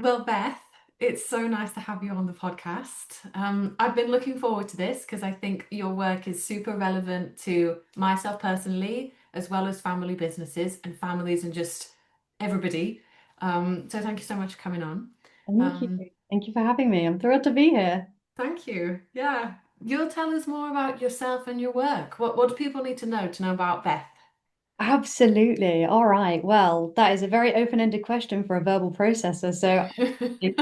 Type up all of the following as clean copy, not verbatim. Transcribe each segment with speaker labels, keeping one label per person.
Speaker 1: Well, Beth, it's so nice to have you on the podcast. I've been looking forward to this because I think your work is super relevant to myself personally, as well as family businesses and families and just everybody. So thank you so much for coming on.
Speaker 2: Thank you.
Speaker 1: Um,
Speaker 2: Thank you for having me. I'm thrilled to be here.
Speaker 1: Thank you. Yeah, you'll tell us more about yourself and your work. What do people need to know about Beth?
Speaker 2: Absolutely. All right. Well, that is a very open-ended question for a verbal processor. So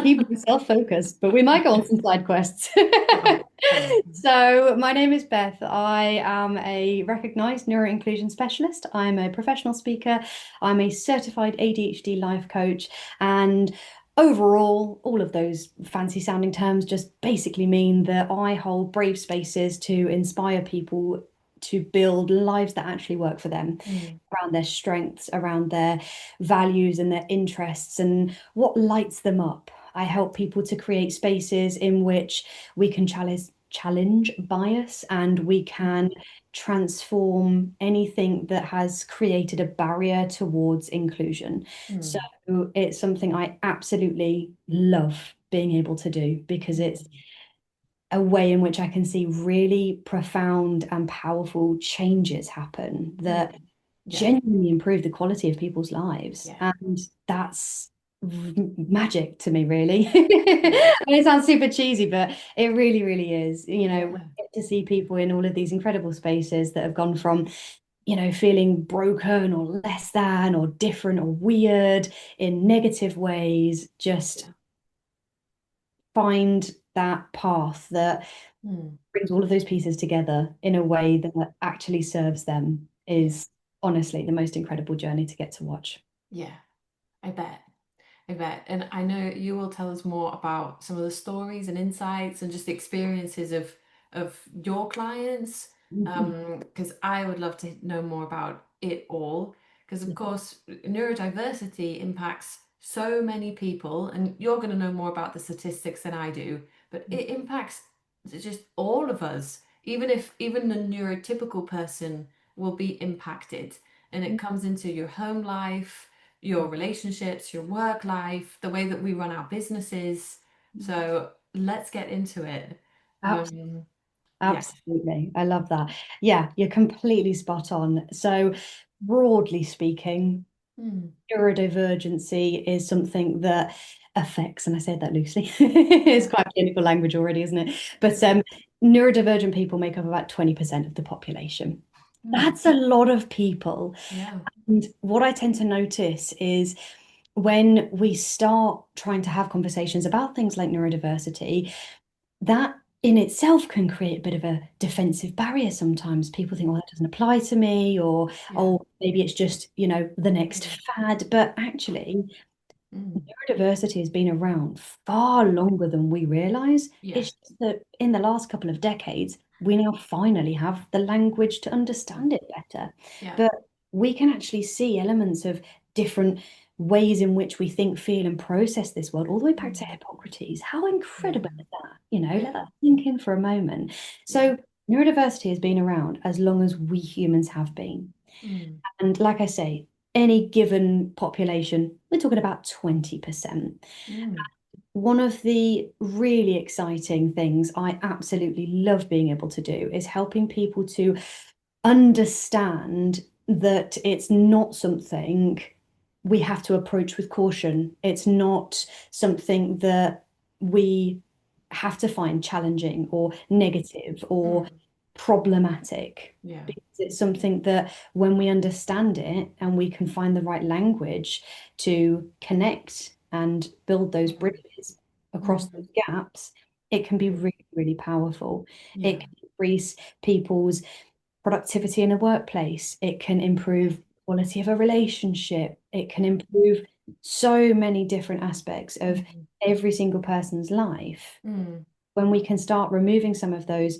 Speaker 2: keep yourself focused, but we might go on some side quests.
Speaker 1: Sure, sure.
Speaker 2: So, my name is Beth. I am a recognized neuro-inclusion specialist. I'm a professional speaker. I'm a certified ADHD life coach. And overall, all of those fancy sounding terms just basically mean that I hold brave spaces to inspire people to build lives that actually work for them
Speaker 1: Mm,
Speaker 2: around their strengths, around their values and their interests, and what lights them up. I help people to create spaces in which we can challenge bias and we can transform anything that has created a barrier towards inclusion. So
Speaker 1: mm,
Speaker 2: it's something I absolutely love being able to do because it's
Speaker 1: mm.
Speaker 2: a way in which I can see really profound and powerful changes happen that
Speaker 1: Mm. Yeah,
Speaker 2: genuinely improve the quality of people's lives.
Speaker 1: yeah,
Speaker 2: And that's magic to me, really.
Speaker 1: yeah,
Speaker 2: I mean, it sounds super cheesy, but it really, really is. We
Speaker 1: yeah.
Speaker 2: get to see people in all of these incredible spaces that have gone from, feeling broken or less than or different or weird in negative ways, just
Speaker 1: Yeah.
Speaker 2: find that path that
Speaker 1: Mm.
Speaker 2: brings all of those pieces together in a way that actually serves them
Speaker 1: Yeah.
Speaker 2: is honestly the most incredible journey to get to watch.
Speaker 1: Yeah. I bet. I bet. And I know you will tell us more about some of the stories and insights and just the experiences of your clients.
Speaker 2: Mhm.
Speaker 1: Because I would love to know more about it all. Because of course, neurodiversity impacts so many people, and you're going to know more about the statistics than I do, but it impacts just all of us. Even the neurotypical person will be impacted, and it comes into your home life, your relationships, your work life, the way that we run our businesses. So let's get into it.
Speaker 2: Abs-
Speaker 1: Um, yeah.
Speaker 2: Absolutely. I love that. Yeah, you're completely spot on. So, broadly speaking,
Speaker 1: Hmm.
Speaker 2: neurodivergency is something that affects, and I say that loosely, it's
Speaker 1: Yeah.
Speaker 2: quite clinical language already, isn't it? But
Speaker 1: Yeah.
Speaker 2: neurodivergent people make up about 20% of the population.
Speaker 1: Hmm.
Speaker 2: That's a lot of people.
Speaker 1: Yeah.
Speaker 2: And what I tend to notice is when we start trying to have conversations about things like neurodiversity, that in itself can create a bit of a defensive barrier sometimes. People think, well, that doesn't apply to me, or
Speaker 1: Yeah.
Speaker 2: oh, maybe it's just, the next
Speaker 1: Hmm.
Speaker 2: fad. But actually,
Speaker 1: Hmm.
Speaker 2: neurodiversity has been around far longer than we realize.
Speaker 1: Yeah.
Speaker 2: It's just that in the last couple of decades, we now finally have the language to
Speaker 1: Hmm.
Speaker 2: understand it better.
Speaker 1: Yeah.
Speaker 2: But we can actually see elements of different ways in which we think, feel, and process this world, all the way back to
Speaker 1: Hmm.
Speaker 2: Hippocrates. How incredible
Speaker 1: Yeah.
Speaker 2: is that? Let
Speaker 1: Yeah.
Speaker 2: that sink in for a moment.
Speaker 1: Yeah.
Speaker 2: So, neurodiversity has been around as long as we humans have been.
Speaker 1: Hmm.
Speaker 2: And like I say, any given population, we're talking about 20%.
Speaker 1: Hmm.
Speaker 2: One of the really exciting things I absolutely love being able to do is helping people to understand that it's not something we have to approach with caution. It's not something that we have to find challenging or negative or
Speaker 1: Hmm.
Speaker 2: problematic.
Speaker 1: Yeah.
Speaker 2: Because it's something that when we understand it and we can find the right language to connect and build those
Speaker 1: Hmm.
Speaker 2: bridges across
Speaker 1: Hmm.
Speaker 2: those gaps, it can be
Speaker 1: Hmm.
Speaker 2: really, really powerful. It
Speaker 1: Yeah.
Speaker 2: can increase people's productivity in a workplace. It can improve quality of a relationship. It can
Speaker 1: Yeah.
Speaker 2: improve so many different aspects of
Speaker 1: Hmm.
Speaker 2: every single person's life.
Speaker 1: Hmm.
Speaker 2: When we can start removing some of those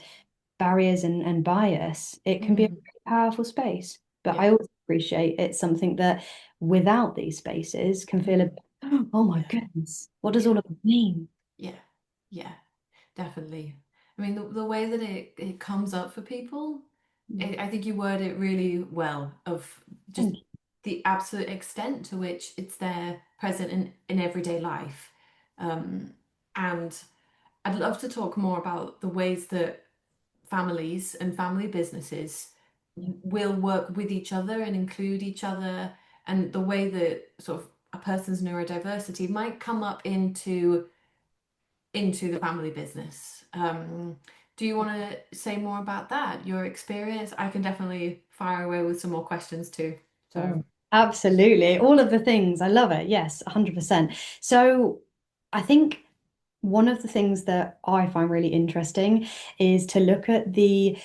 Speaker 2: barriers and bias, it can be a
Speaker 1: Hmm.
Speaker 2: very powerful space. But
Speaker 1: Yeah.
Speaker 2: I also appreciate it's something that without these spaces can feel a
Speaker 1: Hmm.
Speaker 2: bit, oh my
Speaker 1: Yeah.
Speaker 2: goodness, what does
Speaker 1: Yeah.
Speaker 2: all of it mean?
Speaker 1: Yeah. Yeah. Definitely. I mean, the way that it comes up for people,
Speaker 2: Mm.
Speaker 1: I think you word it really well of just
Speaker 2: Thank
Speaker 1: the absolute extent to which it's there present in everyday life. And I'd love to talk more about the ways that families and family businesses will work with each other and include each other, and the way that sort of a person's neurodiversity might come up into the family business. Do you want to say more about that? Your experience? I can definitely fire away with some more questions too. So,
Speaker 2: Oh, absolutely. All of the things. I love it. Yes, 100%. So I think one of the things that I find really interesting is to look at the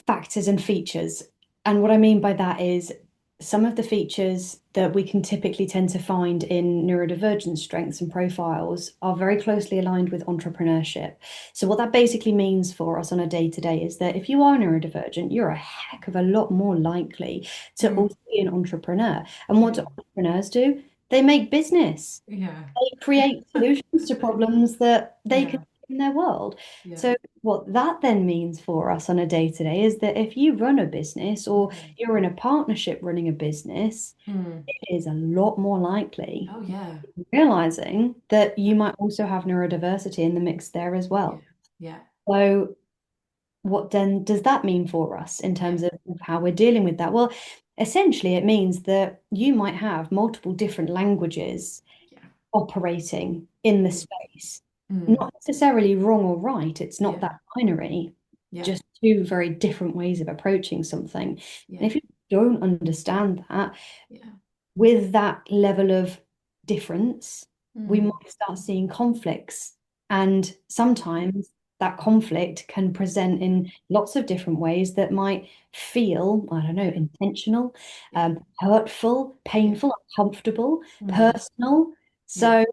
Speaker 2: factors and features. And what I mean by that is some of the features that we can typically tend to find in neurodivergent strengths and profiles are very closely aligned with entrepreneurship. So, what that basically means for us on a day to day is that if you are neurodivergent, you're a heck of a lot more likely to
Speaker 1: mm,
Speaker 2: also be an entrepreneur. And what
Speaker 1: yeah,
Speaker 2: do entrepreneurs do? They make business.
Speaker 1: yeah,
Speaker 2: They create solutions to problems that they can
Speaker 1: yeah,
Speaker 2: see in their world.
Speaker 1: yeah,
Speaker 2: So, what that then means for us on a day to day is that if you run a business or
Speaker 1: mm,
Speaker 2: you're in a partnership running a business,
Speaker 1: mm.
Speaker 2: it is a lot more likely
Speaker 1: Oh yeah,
Speaker 2: realizing that you might also have neurodiversity in the mix there as
Speaker 1: yeah,
Speaker 2: well.
Speaker 1: yeah,
Speaker 2: So, what then does that mean for us in
Speaker 1: yeah,
Speaker 2: terms of how we're dealing with that? Well, essentially, it means that you might have multiple different languages
Speaker 1: yeah,
Speaker 2: operating in the
Speaker 1: mm,
Speaker 2: space.
Speaker 1: mm,
Speaker 2: Not necessarily wrong or right, it's not
Speaker 1: yeah,
Speaker 2: that binary,
Speaker 1: yeah,
Speaker 2: just two very different ways of approaching something.
Speaker 1: yeah,
Speaker 2: And if you don't understand that,
Speaker 1: yeah,
Speaker 2: with that level of difference, we
Speaker 1: mm,
Speaker 2: might start seeing conflicts. And sometimes that conflict can present in lots of different ways that might feel, I don't know,
Speaker 1: yeah,
Speaker 2: intentional,
Speaker 1: yeah,
Speaker 2: hurtful,
Speaker 1: yeah,
Speaker 2: painful, uncomfortable,
Speaker 1: mm,
Speaker 2: personal.
Speaker 1: yeah,
Speaker 2: So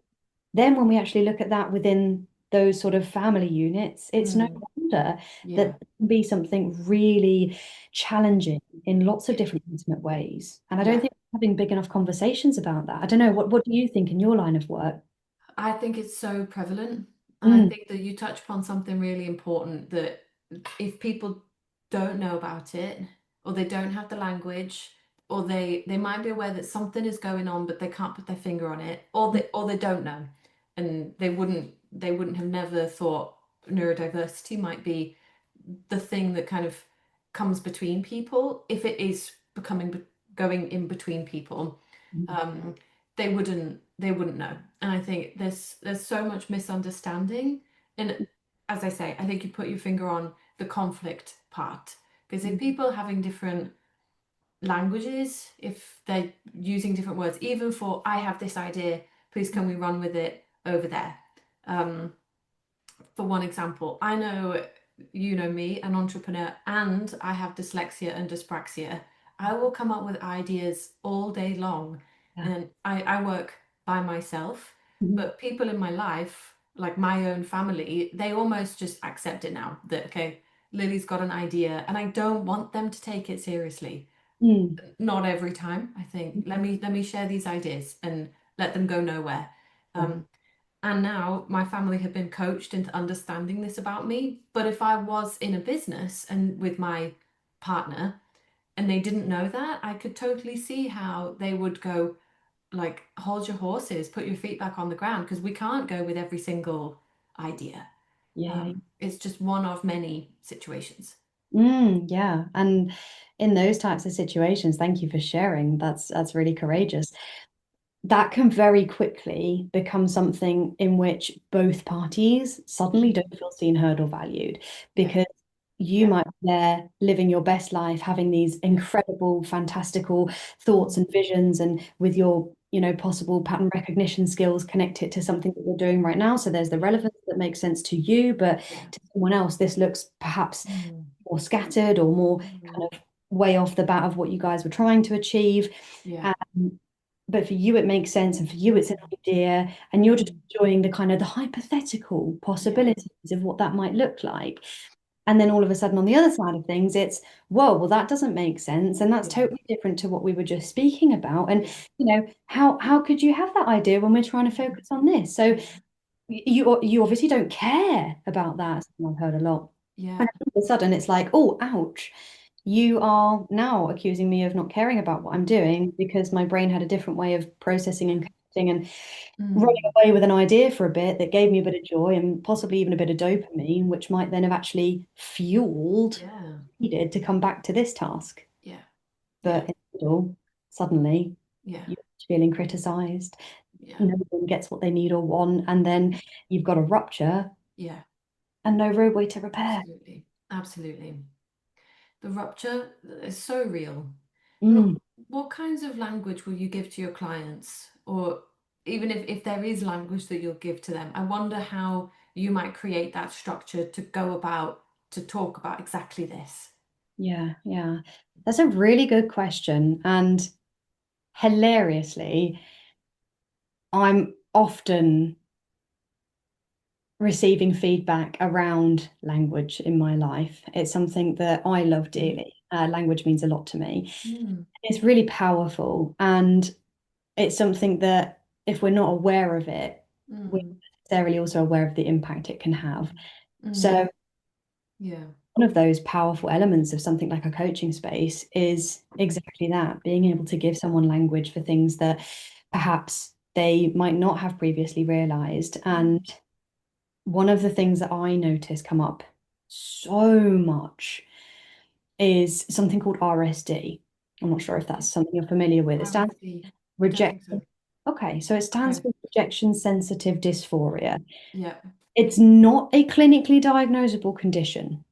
Speaker 2: then when we actually look at that within those sort of family units, it's no
Speaker 1: mm,
Speaker 2: wonder that
Speaker 1: yeah,
Speaker 2: it can be something really challenging in lots of
Speaker 1: yeah,
Speaker 2: different intimate ways. And I don't
Speaker 1: yeah.
Speaker 2: think we're having big enough conversations about that. I don't know, what do you think in your line of work?
Speaker 1: I think it's so prevalent, and I
Speaker 2: Mm,
Speaker 1: think that you touch upon something really important, that if people don't know about it, or they don't have the language, or they might be aware that something is going on, but they can't put their finger on it, or they don't know, and they wouldn't have never thought neurodiversity might be the thing that kind of comes between people, if it is going in between people.
Speaker 2: mm,
Speaker 1: um, they wouldn't know. And I think there's so much misunderstanding. And as I say, I think you put your finger on the conflict part, because if
Speaker 2: mm,
Speaker 1: people are having different languages, if they're using different words, even for I have this idea, please can we run with it over there. um, for one example, I know, you know me, an entrepreneur, and I have dyslexia and dyspraxia. I will come up with ideas all day long,
Speaker 2: yeah.
Speaker 1: and I work by myself,
Speaker 2: Mhm.
Speaker 1: but people in my life, like my own family, they almost just accept it now that, okay, Lily's got an idea, and I don't want them to take it seriously.
Speaker 2: Mm,
Speaker 1: Not every time. I think let me share these ideas and let them go nowhere.
Speaker 2: yeah.
Speaker 1: And now my family have been coached into understanding this about me. But if I was in a business and with my partner and they didn't know that, I could totally see how they would go, like, hold your horses, put your feet back on the ground, because we can't go with every single idea.
Speaker 2: Yeah.
Speaker 1: It's just one of many situations.
Speaker 2: Yeah. And in those types of situations, thank you for sharing. That's really courageous. That can very quickly become something in which both parties suddenly
Speaker 1: Mm.
Speaker 2: don't feel seen, heard, or valued
Speaker 1: Yeah,
Speaker 2: because you
Speaker 1: yeah,
Speaker 2: might be there living your best life, having these
Speaker 1: yeah.
Speaker 2: incredible, fantastical thoughts and visions, and with your, possible pattern recognition skills, connect it to something that you're doing right now. So there's the
Speaker 1: Yeah,
Speaker 2: relevance that makes sense to you, but
Speaker 1: yeah.
Speaker 2: to someone else, this looks perhaps
Speaker 1: Mm,
Speaker 2: more scattered or more
Speaker 1: mm,
Speaker 2: kind of way off the bat of what you guys were trying to achieve.
Speaker 1: yeah.
Speaker 2: Um, but for you, it makes sense, and for you, it's an
Speaker 1: Mm,
Speaker 2: idea, and you're just
Speaker 1: mm,
Speaker 2: enjoying the kind of the hypothetical
Speaker 1: yeah,
Speaker 2: possibilities of what that might look like. And then all of a sudden, on the other side of things, it's, whoa, well, that doesn't make sense, and that's
Speaker 1: yeah,
Speaker 2: totally different to what we were just speaking about. And
Speaker 1: yeah,
Speaker 2: how could you have that idea when we're trying to
Speaker 1: mm,
Speaker 2: focus on this? So
Speaker 1: yeah,
Speaker 2: you obviously don't care about that. I've heard a lot.
Speaker 1: yeah,
Speaker 2: And all of a sudden, it's like, oh, ouch. You are now accusing me of not caring about what I'm doing because my brain had a different way of processing and
Speaker 1: yeah,
Speaker 2: connecting thing and running
Speaker 1: Mm.
Speaker 2: away with an idea for a bit that gave me a bit of joy and possibly even a bit of dopamine, which might then have actually fueled
Speaker 1: Yeah.
Speaker 2: needed to come back to this task.
Speaker 1: Yeah. Yeah.
Speaker 2: But in the middle, suddenly
Speaker 1: Yeah.
Speaker 2: you're feeling criticized.
Speaker 1: Yeah.
Speaker 2: No one gets what they need or want, and then you've got a rupture
Speaker 1: Yeah.
Speaker 2: and no roadway to repair.
Speaker 1: Absolutely. Absolutely. The rupture is so real. And
Speaker 2: Mm,
Speaker 1: what kinds of language will you give to your clients? Or even if there is language that you'll give to them, I wonder how you might create that structure to go about to talk about exactly this.
Speaker 2: yeah, yeah. That's a really good question. And hilariously, I'm often receiving feedback around language in my life. It's something that I love dearly. Language means a lot to me.
Speaker 1: Mm,
Speaker 2: It's really powerful, and it's something that if we're not aware of it, we're
Speaker 1: mm,
Speaker 2: necessarily also aware of the impact it can have.
Speaker 1: mm,
Speaker 2: So
Speaker 1: yeah.
Speaker 2: one of those powerful elements of something like a coaching space is exactly that, being able to give someone language for things that perhaps they might not have previously realized.
Speaker 1: Mm,
Speaker 2: And one of the things that I notice come up so much is something called RSD. I'm not sure if that's something you're familiar with. It stands
Speaker 1: RSD.
Speaker 2: for
Speaker 1: I don't think so.
Speaker 2: reject. Okay, so it stands
Speaker 1: Okay.
Speaker 2: for rejection sensitive dysphoria.
Speaker 1: Yeah.
Speaker 2: It's not a clinically diagnosable condition.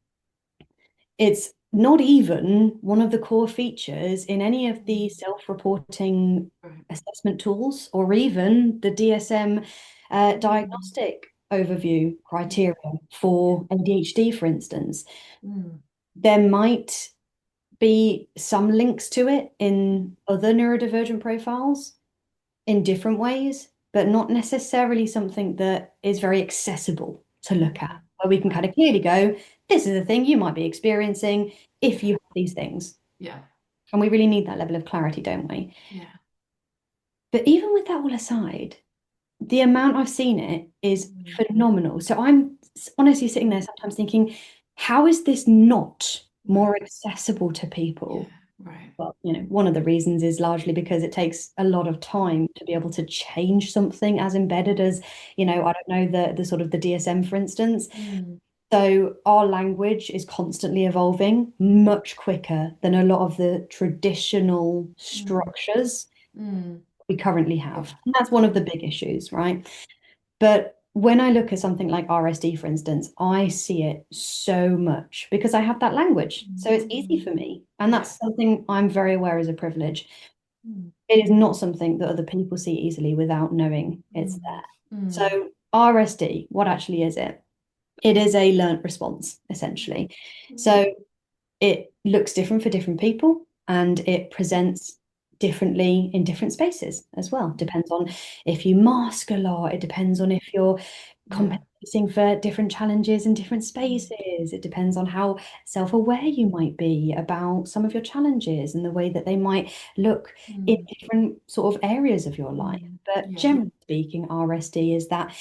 Speaker 2: It's not even one of the core features in any of the
Speaker 1: Mm,
Speaker 2: self-reporting
Speaker 1: right.
Speaker 2: assessment tools or even the DSM
Speaker 1: Mm,
Speaker 2: diagnostic overview
Speaker 1: yeah.
Speaker 2: criteria
Speaker 1: Yeah.
Speaker 2: for ADHD, for instance.
Speaker 1: Mm,
Speaker 2: There might be some links to it in other neurodivergent profiles in different ways, but not necessarily something that is very accessible to look at,
Speaker 1: mm,
Speaker 2: where we can kind
Speaker 1: right.
Speaker 2: of clearly go, this is the thing you might be experiencing if
Speaker 1: Yeah.
Speaker 2: you have these things.
Speaker 1: Yeah.
Speaker 2: And we really need that level of clarity, don't we?
Speaker 1: Yeah.
Speaker 2: But even with that all aside, the amount I've seen it is
Speaker 1: Mm,
Speaker 2: phenomenal. So I'm honestly sitting there
Speaker 1: mm,
Speaker 2: sometimes thinking, how is this not
Speaker 1: right.
Speaker 2: more accessible to
Speaker 1: Yeah.
Speaker 2: people?
Speaker 1: Right.
Speaker 2: Well, one of the reasons is largely because it takes a lot of time to be able to change something as embedded as, I don't know, the sort of the DSM, for instance.
Speaker 1: Mm,
Speaker 2: So our language is constantly evolving much quicker than a lot of the traditional
Speaker 1: mm,
Speaker 2: structures
Speaker 1: mm,
Speaker 2: we currently
Speaker 1: yeah.
Speaker 2: have. And that's one of the big issues, right? But when I look at something like RSD, for instance, I see it so much because I have that language. So it's easy
Speaker 1: Mm,
Speaker 2: for me. And
Speaker 1: yeah.
Speaker 2: that's something I'm very aware is a privilege.
Speaker 1: Mm,
Speaker 2: It is not something that other people see easily without knowing it's
Speaker 1: mm,
Speaker 2: there.
Speaker 1: mm,
Speaker 2: So RSD, what actually is it? It is a learnt response, essentially.
Speaker 1: mm,
Speaker 2: So it looks different for different people and it presents differently in different spaces as well. Depends on if you mask a lot, it depends on if you're
Speaker 1: yeah.
Speaker 2: compensating for different challenges in different
Speaker 1: Mm,
Speaker 2: spaces. It depends on how self-aware you might be about some of your challenges and the way that they might look in
Speaker 1: mm,
Speaker 2: different sort of areas of your life.
Speaker 1: mm,
Speaker 2: But
Speaker 1: yeah.
Speaker 2: generally speaking, RSD is that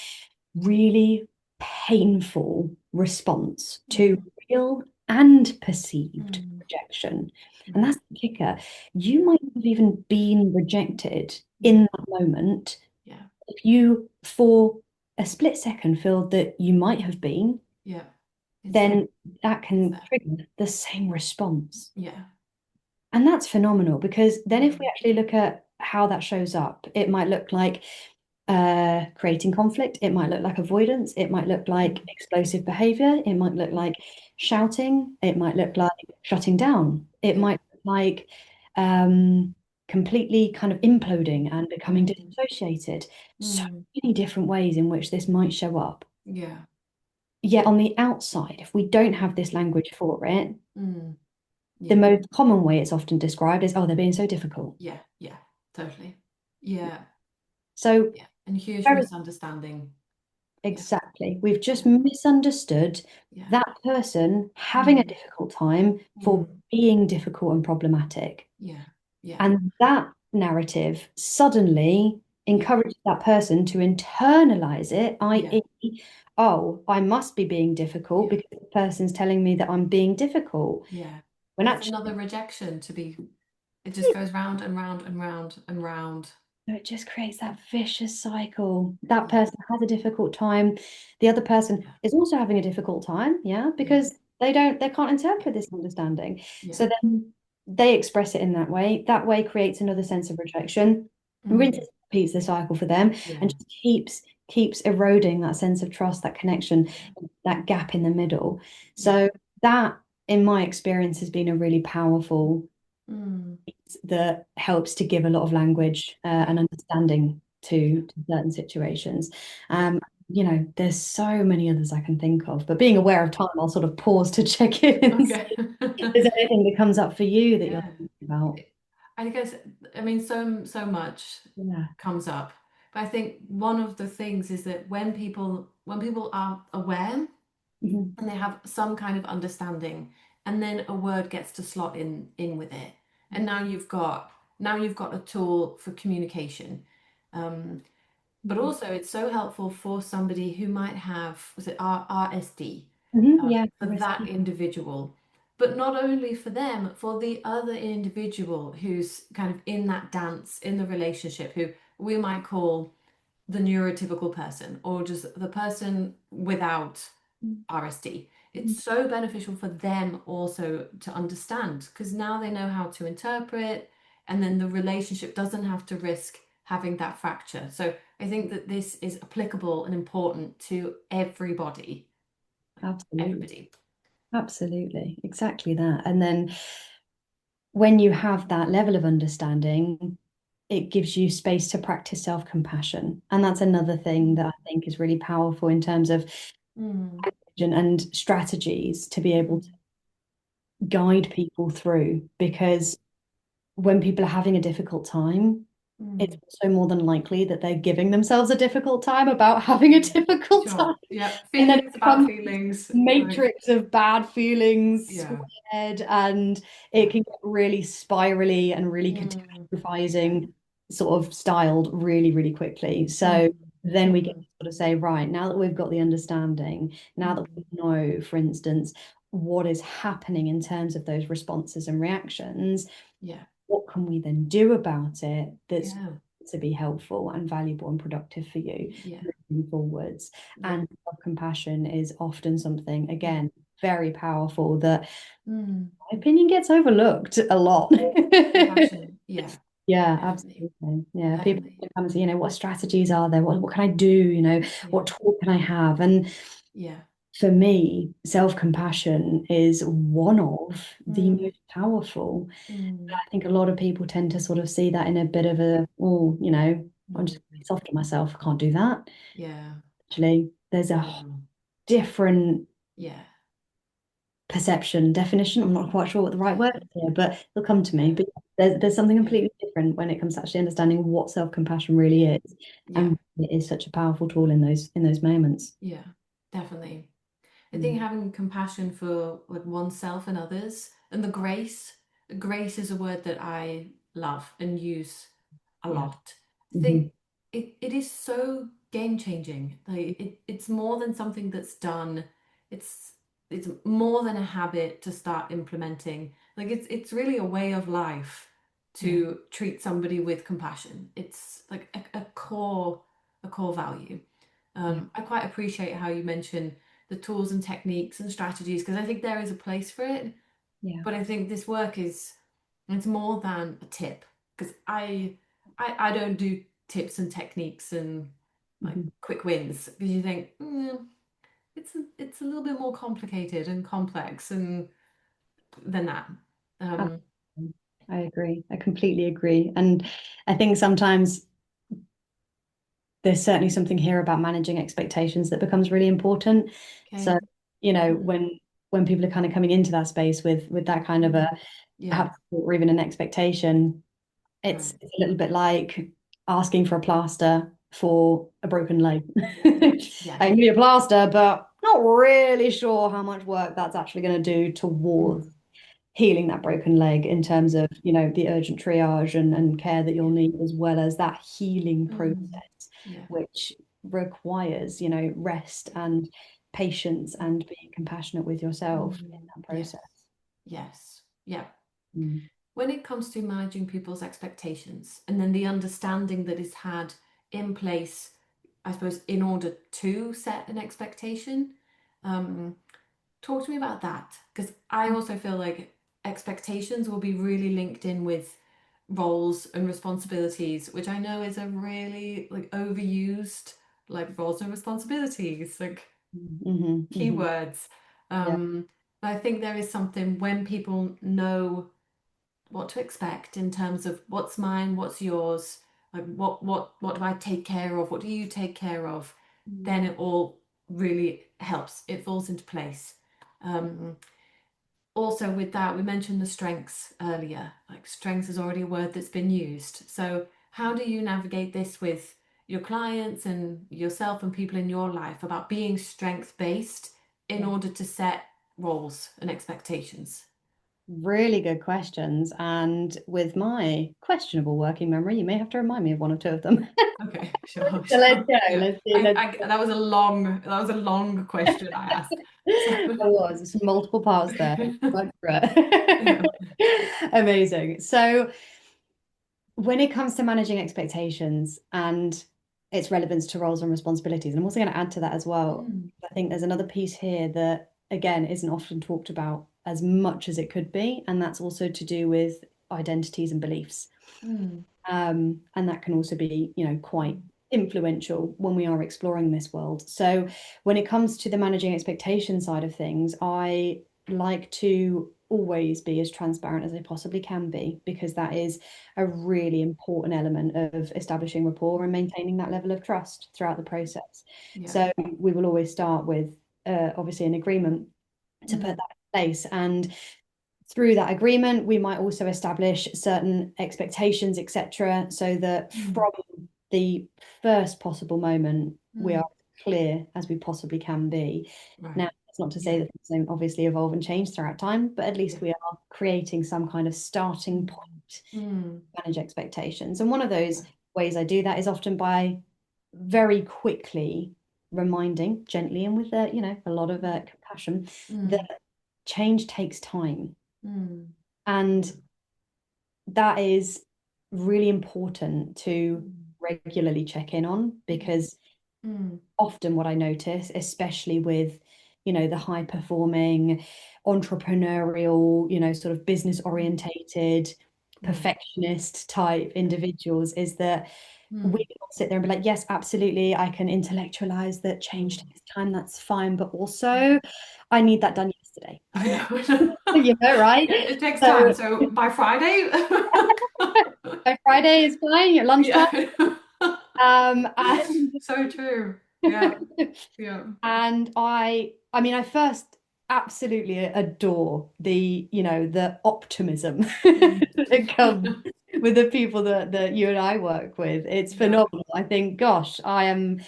Speaker 2: really painful response to
Speaker 1: Mm,
Speaker 2: real and perceived
Speaker 1: mm,
Speaker 2: rejection. And
Speaker 1: right.
Speaker 2: that's the kicker. You
Speaker 1: Yeah.
Speaker 2: might have even been rejected
Speaker 1: Yeah.
Speaker 2: in that moment.
Speaker 1: Yeah.
Speaker 2: If you, for a split second, feel that you might have been,
Speaker 1: Yeah. It's there.
Speaker 2: then that
Speaker 1: It's
Speaker 2: can
Speaker 1: there.
Speaker 2: trigger the same response.
Speaker 1: Yeah.
Speaker 2: And that's phenomenal because then if we
Speaker 1: Mm,
Speaker 2: actually look at how that shows up, it might look like creating conflict. It might look like avoidance. It might look like
Speaker 1: mm,
Speaker 2: explosive behavior. It might look
Speaker 1: mm,
Speaker 2: like shouting. It might look
Speaker 1: yeah.
Speaker 2: like shutting down. It
Speaker 1: Yeah.
Speaker 2: might look like completely kind of imploding and becoming
Speaker 1: Mm,
Speaker 2: disassociated. So
Speaker 1: mm,
Speaker 2: many different ways in which this might show up.
Speaker 1: yeah.
Speaker 2: Yet on the outside, if we don't have this language for it,
Speaker 1: Mm,
Speaker 2: the
Speaker 1: yeah.
Speaker 2: most common way it's often described is, oh, they're being so difficult.
Speaker 1: Yeah. Yeah. Totally. Yeah.
Speaker 2: So
Speaker 1: Yeah. And huge
Speaker 2: very
Speaker 1: misunderstanding. Yeah.
Speaker 2: exactly. We've just
Speaker 1: Yeah.
Speaker 2: misunderstood
Speaker 1: Yeah.
Speaker 2: that person having a
Speaker 1: Mm,
Speaker 2: difficult time for
Speaker 1: mm,
Speaker 2: being difficult and problematic.
Speaker 1: yeah. Yeah.
Speaker 2: And that narrative suddenly
Speaker 1: Yeah.
Speaker 2: encourages that person to internalize it,
Speaker 1: Yeah.
Speaker 2: i.e., oh, I must be being difficult
Speaker 1: Yeah.
Speaker 2: because the person's telling me that I'm being difficult.
Speaker 1: Yeah.
Speaker 2: When
Speaker 1: It's another
Speaker 2: actually,
Speaker 1: rejection to be, it just goes round and round and round and round.
Speaker 2: it just creates that vicious cycle. That
Speaker 1: Yeah,
Speaker 2: person has a difficult time. The other person
Speaker 1: yeah,
Speaker 2: is also having a difficult time, yeah,
Speaker 1: yeah,
Speaker 2: because they can't interpret this understanding.
Speaker 1: yeah.
Speaker 2: So then they express it in that way. That way creates another sense of rejection.
Speaker 1: Mm,
Speaker 2: Rinses, repeats the cycle for them and
Speaker 1: yeah,
Speaker 2: just keeps eroding that sense of trust, that connection,
Speaker 1: yeah,
Speaker 2: that gap in the middle.
Speaker 1: yeah.
Speaker 2: So that, in my experience, has been a really powerful
Speaker 1: Mm,
Speaker 2: that helps to give a lot of language
Speaker 1: yeah,
Speaker 2: and understanding
Speaker 1: yeah,
Speaker 2: to certain situations.
Speaker 1: yeah.
Speaker 2: There's so many others I can think of, but being aware of time, I'll sort of pause to check in and see
Speaker 1: Okay.
Speaker 2: if there's anything that comes up for you that you're
Speaker 1: Yeah.
Speaker 2: thinking about.
Speaker 1: I guess, I mean, so much
Speaker 2: Yeah.
Speaker 1: comes up. But I think one of the things is that when people are aware
Speaker 2: Mhm.
Speaker 1: and they have some kind of understanding, and then a word gets to slot in with it. And now you've got a tool for communication. Um, but
Speaker 2: Mhm.
Speaker 1: also it's so helpful for somebody who might have, was it RSD,
Speaker 2: Yeah,
Speaker 1: for that individual, but not only for them, for the other individual who's kind of in that dance in the relationship, who we might call the neurotypical person or just the person without RSD. It's so beneficial for them also to understand because now they know how to interpret, and then the relationship doesn't have to risk having that fracture. So I think that this is applicable and important to everybody.
Speaker 2: absolutely.
Speaker 1: Everybody.
Speaker 2: Absolutely. Exactly that. And then when you have that level of understanding, it gives you space to practice self-compassion. And that's another thing that I think is really powerful in terms of
Speaker 1: Mm,
Speaker 2: and strategies to be able to
Speaker 1: mm,
Speaker 2: guide people through.
Speaker 1: yeah.
Speaker 2: Because when people are having a difficult time, it's
Speaker 1: Mm,
Speaker 2: also more than likely that they're giving themselves a difficult time about having a
Speaker 1: yeah.
Speaker 2: difficult
Speaker 1: Sure.
Speaker 2: time.
Speaker 1: Yeah.
Speaker 2: And then it
Speaker 1: Feelings about
Speaker 2: becomes
Speaker 1: feelings. Like,
Speaker 2: matrix of bad feelings
Speaker 1: yeah.
Speaker 2: squared, and it
Speaker 1: Yeah.
Speaker 2: can get really spirally and really
Speaker 1: Mm, yeah.
Speaker 2: catastrophizing, sort of styled really, really quickly.
Speaker 1: Mm,
Speaker 2: So then we get
Speaker 1: mm,
Speaker 2: to sort of say, right, now that we've got the understanding, now that
Speaker 1: mm,
Speaker 2: we know, for instance, what is happening in terms of those responses and reactions,
Speaker 1: yeah.
Speaker 2: what can we then do about it that's
Speaker 1: Yeah.
Speaker 2: to be helpful and valuable and productive for you
Speaker 1: Yeah.
Speaker 2: moving forwards?
Speaker 1: Yeah.
Speaker 2: And self-compassion is often something,
Speaker 1: Yeah.
Speaker 2: again, very powerful that,
Speaker 1: Mm.
Speaker 2: in my opinion, gets overlooked a lot.
Speaker 1: Compassion. Yeah.
Speaker 2: Yeah,
Speaker 1: Definitely.
Speaker 2: absolutely. Yeah, people
Speaker 1: Definitely.
Speaker 2: come and say, what strategies are there? What can I do?
Speaker 1: Yeah.
Speaker 2: What tool can I have? And
Speaker 1: Yeah.
Speaker 2: for me, self-compassion is one of the
Speaker 1: Mm.
Speaker 2: most powerful.
Speaker 1: Mm.
Speaker 2: I think a lot of people tend to sort of see that in a bit of a, oh, I'm just
Speaker 1: Mm.
Speaker 2: soft on myself. I can't do that.
Speaker 1: Yeah.
Speaker 2: Actually, there's a
Speaker 1: No.
Speaker 2: different
Speaker 1: Yeah.
Speaker 2: perception, definition. I'm not quite sure what the right word is here, but it'll come to me.
Speaker 1: Yeah.
Speaker 2: But there's something
Speaker 1: Yeah.
Speaker 2: completely different when it comes to actually understanding what self-compassion really
Speaker 1: Yeah.
Speaker 2: is,
Speaker 1: Yeah.
Speaker 2: and it is such a powerful tool in those moments.
Speaker 1: Yeah. Definitely. I think
Speaker 2: Mm.
Speaker 1: having compassion for like oneself and others, and the grace is a word that I love and use a
Speaker 2: Yeah.
Speaker 1: lot. I
Speaker 2: Hmm.
Speaker 1: think it is so game changing. Like it's more than something that's done. It's it's more than a habit to start implementing. Like it's really a way of life
Speaker 2: Yeah.
Speaker 1: to treat somebody with compassion. It's like a core value.
Speaker 2: Yeah.
Speaker 1: I quite appreciate how you mention the tools and techniques and strategies because I think there is a place for it.
Speaker 2: Yeah.
Speaker 1: But I think this work is it's more than a tip because I don't do tips and techniques and like
Speaker 2: Hmm.
Speaker 1: quick wins because you think it's a little bit more complicated and complex and than that. Um,
Speaker 2: Absolutely. I agree. I completely agree. And I think sometimes there's certainly something here about managing expectations that becomes really important.
Speaker 1: okay.
Speaker 2: So,
Speaker 1: Mm,
Speaker 2: when people are kind of coming into that space with that kind of
Speaker 1: mm,
Speaker 2: a
Speaker 1: yeah.
Speaker 2: perhaps or even an expectation,
Speaker 1: Right.
Speaker 2: it's a little bit like asking for a plaster for a broken leg.
Speaker 1: Yeah.
Speaker 2: I can give you a plaster, but not really sure how much work that's actually going to do towards
Speaker 1: Mm,
Speaker 2: healing that broken leg in terms of, the urgent triage and care that you'll
Speaker 1: yeah.
Speaker 2: need, as well as that healing
Speaker 1: Mm,
Speaker 2: process,
Speaker 1: yeah.
Speaker 2: which requires, rest and patience
Speaker 1: Mm,
Speaker 2: and being compassionate with yourself in that
Speaker 1: yes.
Speaker 2: process.
Speaker 1: Yes. Yeah.
Speaker 2: Mm.
Speaker 1: when it comes to managing people's expectations and then the understanding that is had in place, I suppose, in order to set an expectation, um, talk to me about that, because I also feel like expectations will be really linked in with roles and responsibilities, which I know is a really like overused, like roles and responsibilities, like
Speaker 2: Hmm. Hmm.
Speaker 1: keywords.
Speaker 2: Yeah.
Speaker 1: Um, but I think there is something when people know what to expect in terms of what's mine, what's yours, like what do I take care of, what do you take care of, then it all really helps. It falls into place. Um, Also with that, we mentioned the strengths earlier. Like strengths is already a word that's been used. So how do you navigate this with your clients and yourself and people in your life about being strength based in
Speaker 2: Yeah.
Speaker 1: order to set roles and expectations?
Speaker 2: Really good questions. And with my questionable working memory, you may have to remind me of one or two of them.
Speaker 1: Okay, sure,
Speaker 2: So let's
Speaker 1: sure.
Speaker 2: go.
Speaker 1: Yeah.
Speaker 2: Let's do. Let's
Speaker 1: That was a long question I asked. So
Speaker 2: There was some multiple parts there. Went for
Speaker 1: yeah.
Speaker 2: it. Amazing. So when it comes to managing expectations and its relevance to roles and responsibilities, and I'm also going to add to that as well,
Speaker 1: Mm,
Speaker 2: I think there's another piece here that, again, isn't often talked about as much as it could be, and that's also to do with identities and beliefs.
Speaker 1: mm,
Speaker 2: And that can also be, quite influential when we are exploring this world. So when it comes to the managing expectation side of things, I like to always be as transparent as I possibly can be, because that is a really important element of establishing rapport and maintaining that level of trust throughout the process.
Speaker 1: yeah.
Speaker 2: So we will always start with obviously an agreement to put
Speaker 1: Mm,
Speaker 2: that in place. And through that agreement, we might also establish certain expectations, etc., so that
Speaker 1: mm,
Speaker 2: from the first possible moment, we are
Speaker 1: mm,
Speaker 2: as clear as we possibly can be. Now,
Speaker 1: right.
Speaker 2: it's not to say
Speaker 1: Yeah.
Speaker 2: that things don't obviously evolve and change throughout time, but at
Speaker 1: Yeah.
Speaker 2: least we are creating some kind of starting
Speaker 1: Mm,
Speaker 2: point
Speaker 1: mm,
Speaker 2: to manage expectations. And one of
Speaker 1: yeah.
Speaker 2: those ways I do that is often by very quickly reminding, gently and with a lot of compassion, that
Speaker 1: Mm,
Speaker 2: change takes time.
Speaker 1: mm,
Speaker 2: And
Speaker 1: yeah.
Speaker 2: that is really important to
Speaker 1: Mm,
Speaker 2: regularly check in on,
Speaker 1: mm,
Speaker 2: because
Speaker 1: mm,
Speaker 2: often what I notice, especially with, the high performing, entrepreneurial, sort of business
Speaker 1: mm,
Speaker 2: orientated,
Speaker 1: yeah.
Speaker 2: perfectionist type
Speaker 1: Yeah.
Speaker 2: individuals, is that we
Speaker 1: Mm,
Speaker 2: can all sit there and be like, yes, absolutely, I can intellectualize that change
Speaker 1: mm,
Speaker 2: takes time, that's fine, but
Speaker 1: mm.
Speaker 2: also I need that done yesterday.
Speaker 1: I know. I know.
Speaker 2: Right?
Speaker 1: Yeah, it takes time.
Speaker 2: So
Speaker 1: So by Friday.
Speaker 2: by Friday is fine at lunchtime.
Speaker 1: Yeah.
Speaker 2: And
Speaker 1: So true. Yeah. Yeah.
Speaker 2: and I mean, I first absolutely adore the optimism
Speaker 1: Mm.
Speaker 2: that comes with the people that you and I work with. It's
Speaker 1: Yeah.
Speaker 2: phenomenal. I think, gosh, I'm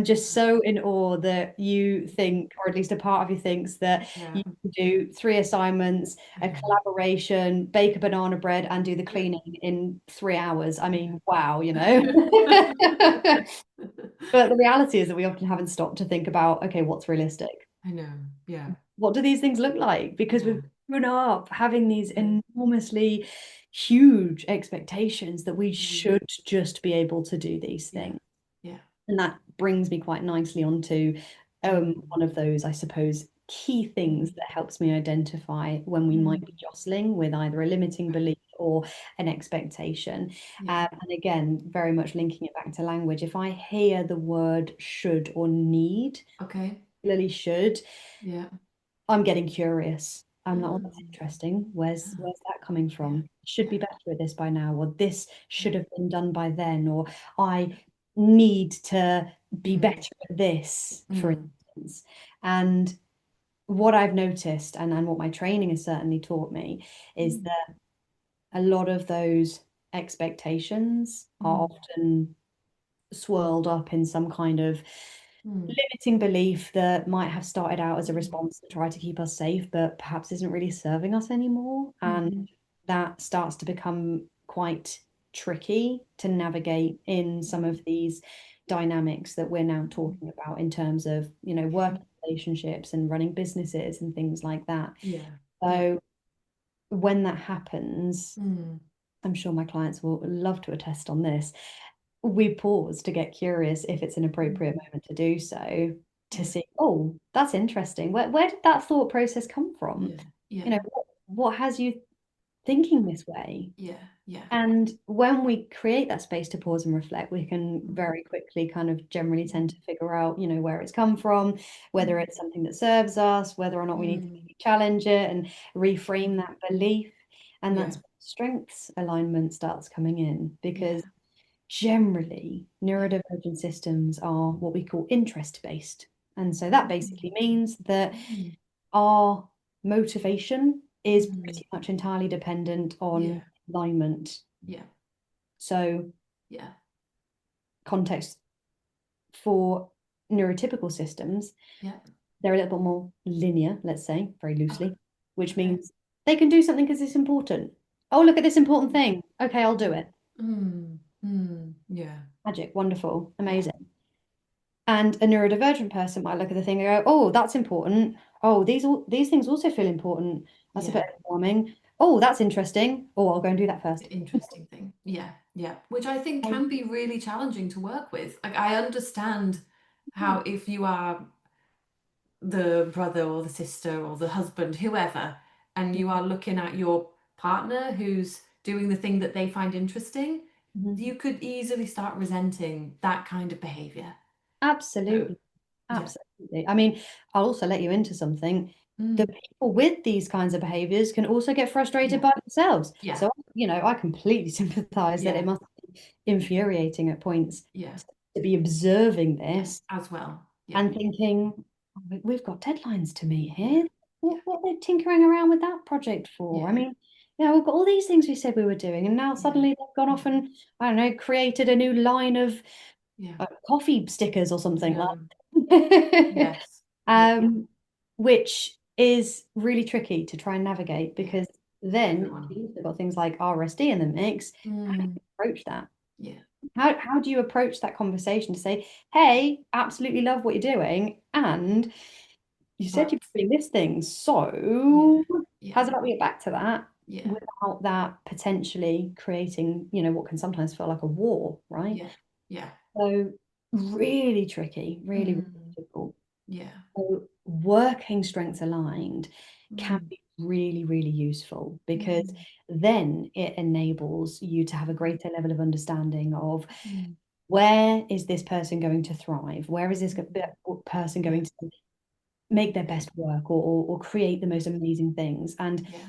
Speaker 2: just so in awe that you think, or at least a part of you thinks, that
Speaker 1: Yeah.
Speaker 2: you can do three assignments,
Speaker 1: I
Speaker 2: a
Speaker 1: know.
Speaker 2: collaboration, bake a banana bread, and do the
Speaker 1: Yeah.
Speaker 2: cleaning in 3 hours. I
Speaker 1: Yeah.
Speaker 2: mean, wow. But the reality is that we often haven't stopped to think about, okay, what's realistic?
Speaker 1: I know. Yeah.
Speaker 2: What do these things look like? Because
Speaker 1: Yeah.
Speaker 2: we've grown up having these
Speaker 1: Yeah.
Speaker 2: enormously huge expectations that we
Speaker 1: Mm.
Speaker 2: should just be able to do these
Speaker 1: Yeah.
Speaker 2: things.
Speaker 1: Yeah.
Speaker 2: And that brings me quite nicely onto
Speaker 1: Mm.
Speaker 2: one of those, I suppose, key things
Speaker 1: Mm.
Speaker 2: that helps me identify when we might
Speaker 1: Mm.
Speaker 2: be jostling with either a limiting
Speaker 1: Right.
Speaker 2: belief or an expectation.
Speaker 1: Yeah.
Speaker 2: And again, very much linking it back to language. If I hear the word should or need,
Speaker 1: Okay.
Speaker 2: particularly should,
Speaker 1: Yeah.
Speaker 2: I'm getting curious. I'm like, oh, that's
Speaker 1: Mm.
Speaker 2: interesting. Where's
Speaker 1: Ah,
Speaker 2: where's that coming
Speaker 1: yeah.
Speaker 2: from? Should be
Speaker 1: Yeah.
Speaker 2: better at this by now, or this
Speaker 1: Yeah.
Speaker 2: should have been done by then, or I
Speaker 1: Yeah.
Speaker 2: need to be
Speaker 1: Mm.
Speaker 2: better at this, for
Speaker 1: Mm.
Speaker 2: instance. And what I've noticed, and what my training has certainly taught me, is
Speaker 1: Mm.
Speaker 2: that a lot of those expectations are
Speaker 1: Mm.
Speaker 2: often swirled up in some kind of
Speaker 1: Mm.
Speaker 2: limiting belief that might have started out as a
Speaker 1: Mm.
Speaker 2: response to try to keep us safe, but perhaps isn't really serving us anymore. And
Speaker 1: Mhm.
Speaker 2: that starts to become quite tricky to navigate in some of these dynamics that we're now
Speaker 1: Mm.
Speaker 2: talking about in terms of,
Speaker 1: Okay.
Speaker 2: working relationships and running businesses and things like that.
Speaker 1: Yeah. Yeah.
Speaker 2: So when that happens,
Speaker 1: Mm.
Speaker 2: I'm sure my clients will love to attest on this. We pause to get curious if it's an appropriate
Speaker 1: Mm.
Speaker 2: moment to do so, to
Speaker 1: Yeah.
Speaker 2: see, oh, that's interesting. Where did that thought process come from?
Speaker 1: Yeah. Yeah.
Speaker 2: You know, what has you thinking this way?
Speaker 1: Yeah. Yeah.
Speaker 2: And when we create that space to pause and reflect, we can
Speaker 1: Mm.
Speaker 2: very quickly kind of generally tend
Speaker 1: Mm.
Speaker 2: to figure out, where it's come from, whether
Speaker 1: Mm.
Speaker 2: it's something that serves us, whether or not we need to
Speaker 1: Mm.
Speaker 2: challenge it and reframe
Speaker 1: Mm.
Speaker 2: that belief. And
Speaker 1: Yeah.
Speaker 2: that's when strengths alignment starts coming in,
Speaker 1: Yeah.
Speaker 2: because generally
Speaker 1: Yeah.
Speaker 2: neurodivergent systems are what we call interest based. And so that
Speaker 1: Mm.
Speaker 2: basically means that
Speaker 1: Mm.
Speaker 2: our motivation is
Speaker 1: Mm.
Speaker 2: pretty much entirely dependent on
Speaker 1: Yeah.
Speaker 2: alignment.
Speaker 1: Yeah.
Speaker 2: So,
Speaker 1: Yeah.
Speaker 2: context for neurotypical systems,
Speaker 1: Yeah.
Speaker 2: they're a little bit more linear, let's say, very
Speaker 1: Okay.
Speaker 2: loosely, which
Speaker 1: Okay.
Speaker 2: means they can do something because it's important. Oh, look at this important thing. Okay, I'll do it.
Speaker 1: Mm. Mm. Yeah.
Speaker 2: Magic, wonderful,
Speaker 1: Yeah.
Speaker 2: amazing. And a neurodivergent person might look at the thing and go, oh, that's important. Oh, these things also feel important. That's a
Speaker 1: Yeah.
Speaker 2: bit overwhelming. Oh, that's interesting. Oh, I'll go and do that
Speaker 1: The
Speaker 2: first.
Speaker 1: interesting thing. Yeah. Yeah. Which I think
Speaker 2: Um,
Speaker 1: can be really challenging to work with. Like, I understand how if you are the brother or the sister or the husband, whoever, and you are looking at your partner who's doing the thing that they find interesting,
Speaker 2: Mhm.
Speaker 1: you could easily start resenting that kind of behavior. So,
Speaker 2: Absolutely.
Speaker 1: yeah.
Speaker 2: Absolutely. I mean, I'll also let you into something. The
Speaker 1: Mm.
Speaker 2: people with these kinds of behaviors can also get frustrated
Speaker 1: Yeah.
Speaker 2: by themselves.
Speaker 1: Yeah.
Speaker 2: So, I completely sympathize that it
Speaker 1: Yeah.
Speaker 2: must be infuriating at points
Speaker 1: Yeah.
Speaker 2: to be observing
Speaker 1: Yeah.
Speaker 2: this
Speaker 1: As well. Yeah.
Speaker 2: and thinking, we've got deadlines to meet
Speaker 1: Yeah.
Speaker 2: here.
Speaker 1: Yeah.
Speaker 2: What are they tinkering around with that project for? I
Speaker 1: Yeah.
Speaker 2: mean, we've got all these things we said we were doing, and now
Speaker 1: Yeah.
Speaker 2: suddenly they've gone off and, I don't know, created a new line of
Speaker 1: Yeah.
Speaker 2: coffee stickers or
Speaker 1: I
Speaker 2: something
Speaker 1: know.
Speaker 2: like
Speaker 1: Yes. Yeah.
Speaker 2: which is really tricky to try and navigate,
Speaker 1: Yeah.
Speaker 2: because
Speaker 1: For
Speaker 2: then
Speaker 1: everyone.
Speaker 2: you've also got things like RSD in the mix. How do
Speaker 1: Mm.
Speaker 2: you approach that?
Speaker 1: Yeah.
Speaker 2: How do you approach that conversation to say, hey, absolutely love what you're doing, and you said
Speaker 1: But
Speaker 2: you're doing this thing,
Speaker 1: yeah.
Speaker 2: so
Speaker 1: Yeah.
Speaker 2: how's about we get back to that
Speaker 1: Yeah.
Speaker 2: without that potentially creating, what can sometimes feel like a war, right?
Speaker 1: Yeah. Yeah.
Speaker 2: So really tricky, really, really
Speaker 1: Mm.
Speaker 2: difficult.
Speaker 1: Yeah.
Speaker 2: So working strengths aligned can
Speaker 1: Mm.
Speaker 2: be really, really useful, because
Speaker 1: Mm.
Speaker 2: then it enables you to have a greater level of understanding of
Speaker 1: Mm.
Speaker 2: where is this person going to thrive? Where is this
Speaker 1: Mm.
Speaker 2: person
Speaker 1: Yeah.
Speaker 2: going to make their
Speaker 1: Yeah.
Speaker 2: best work, or create the
Speaker 1: Yeah.
Speaker 2: most amazing things? And
Speaker 1: Yeah.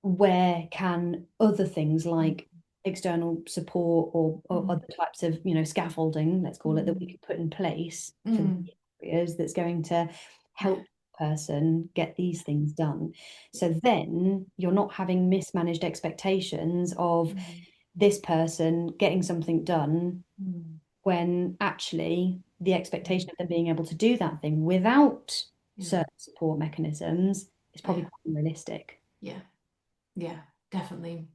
Speaker 2: where can other things
Speaker 1: Mm.
Speaker 2: like external support, or
Speaker 1: Mm.
Speaker 2: other types of, scaffolding, let's call it, that we
Speaker 1: Mm.
Speaker 2: could put in place for the
Speaker 1: Mm.
Speaker 2: areas that's going to
Speaker 1: Yeah.
Speaker 2: help the person get these things done.
Speaker 1: Yeah.
Speaker 2: So then you're not having mismanaged expectations of
Speaker 1: Mm.
Speaker 2: this person getting something done,
Speaker 1: Mm.
Speaker 2: when actually the
Speaker 1: Mm.
Speaker 2: expectation of them being able to do that thing without
Speaker 1: Yeah.
Speaker 2: certain support mechanisms is probably
Speaker 1: Yeah.
Speaker 2: quite unrealistic.
Speaker 1: Yeah. Yeah. Definitely.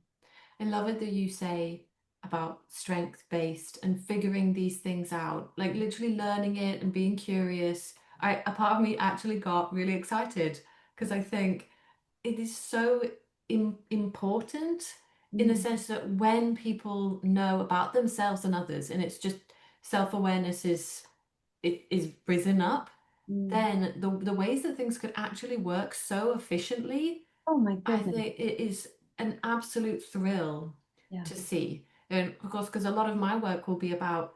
Speaker 1: I love it that you say about strength based and figuring these things out, like literally learning it and being curious. A part of me actually got really excited because I think it is so important in the
Speaker 2: Mm,
Speaker 1: sense that when people know about themselves and others, and it's just self-awareness is risen up,
Speaker 2: mm.
Speaker 1: then the ways that things could actually work so efficiently,
Speaker 2: Oh my
Speaker 1: I
Speaker 2: goodness.
Speaker 1: think it is an absolute thrill
Speaker 2: Yeah.
Speaker 1: to see. And of course, because a lot of my work will be about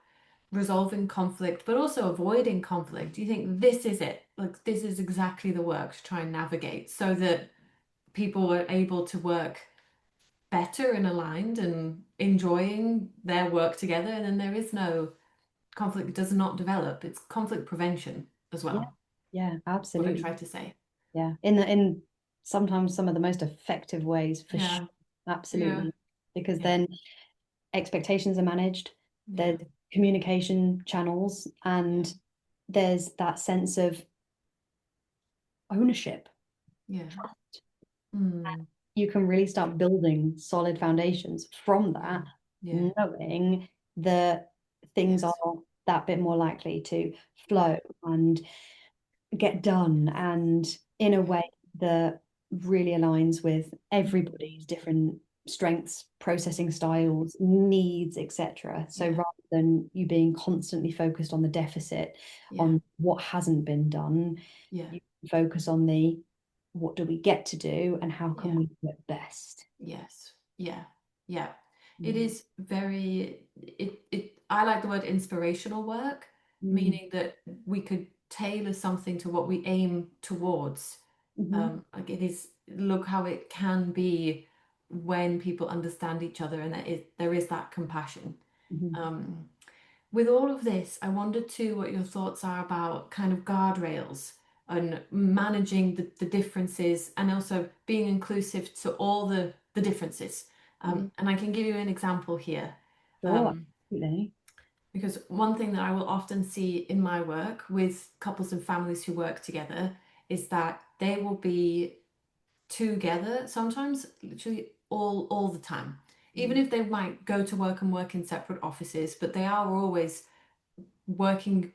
Speaker 1: resolving conflict, but also avoiding conflict. Do you think this is it? Like, this is exactly the work to try and navigate so that people are able to work better and aligned and enjoying their work together, and then there is no conflict does not develop. It's conflict prevention as
Speaker 2: Yeah.
Speaker 1: well.
Speaker 2: Yeah,
Speaker 1: What I
Speaker 2: absolutely.
Speaker 1: tried to say.
Speaker 2: Yeah. In sometimes some of the most effective ways, for sure.
Speaker 1: Yeah, yeah,
Speaker 2: Absolutely. Because
Speaker 1: yeah,
Speaker 2: then expectations are managed,
Speaker 1: yeah,
Speaker 2: there's communication channels,
Speaker 1: yeah,
Speaker 2: and there's that sense of ownership.
Speaker 1: yeah. Mm,
Speaker 2: You can really start building solid foundations from
Speaker 1: yeah,
Speaker 2: that,
Speaker 1: yeah,
Speaker 2: knowing that things are
Speaker 1: yes,
Speaker 2: that bit more likely to flow and get done, and in a
Speaker 1: yeah,
Speaker 2: way that really aligns with
Speaker 1: Mm.
Speaker 2: everybody's different strengths, processing styles, needs, etc. So
Speaker 1: Yeah.
Speaker 2: rather than you being constantly focused on the deficit,
Speaker 1: Yeah.
Speaker 2: on what hasn't been done,
Speaker 1: Yeah.
Speaker 2: you focus on the what do we get to do and how can
Speaker 1: Yeah.
Speaker 2: we do it best.
Speaker 1: Yes. Yeah. Yeah. It
Speaker 2: Mm.
Speaker 1: is very, I like the word inspirational work,
Speaker 2: Mm.
Speaker 1: meaning that we could tailor something to what we aim towards.
Speaker 2: Mhm.
Speaker 1: Like it is, look how it can be when people understand each other and there is that compassion.
Speaker 2: Mhm.
Speaker 1: Um, with all of this, I wondered too what your thoughts are about kind of guardrails and managing the differences and also being inclusive to all the differences.
Speaker 2: Mhm.
Speaker 1: And I can give you an example here.
Speaker 2: Sure,
Speaker 1: Um,
Speaker 2: absolutely.
Speaker 1: because one thing that I will often see in my work with couples and families who work together is that they will be together sometimes literally all the time, even
Speaker 2: Mm.
Speaker 1: if they might go to work and work in separate offices, but they are always working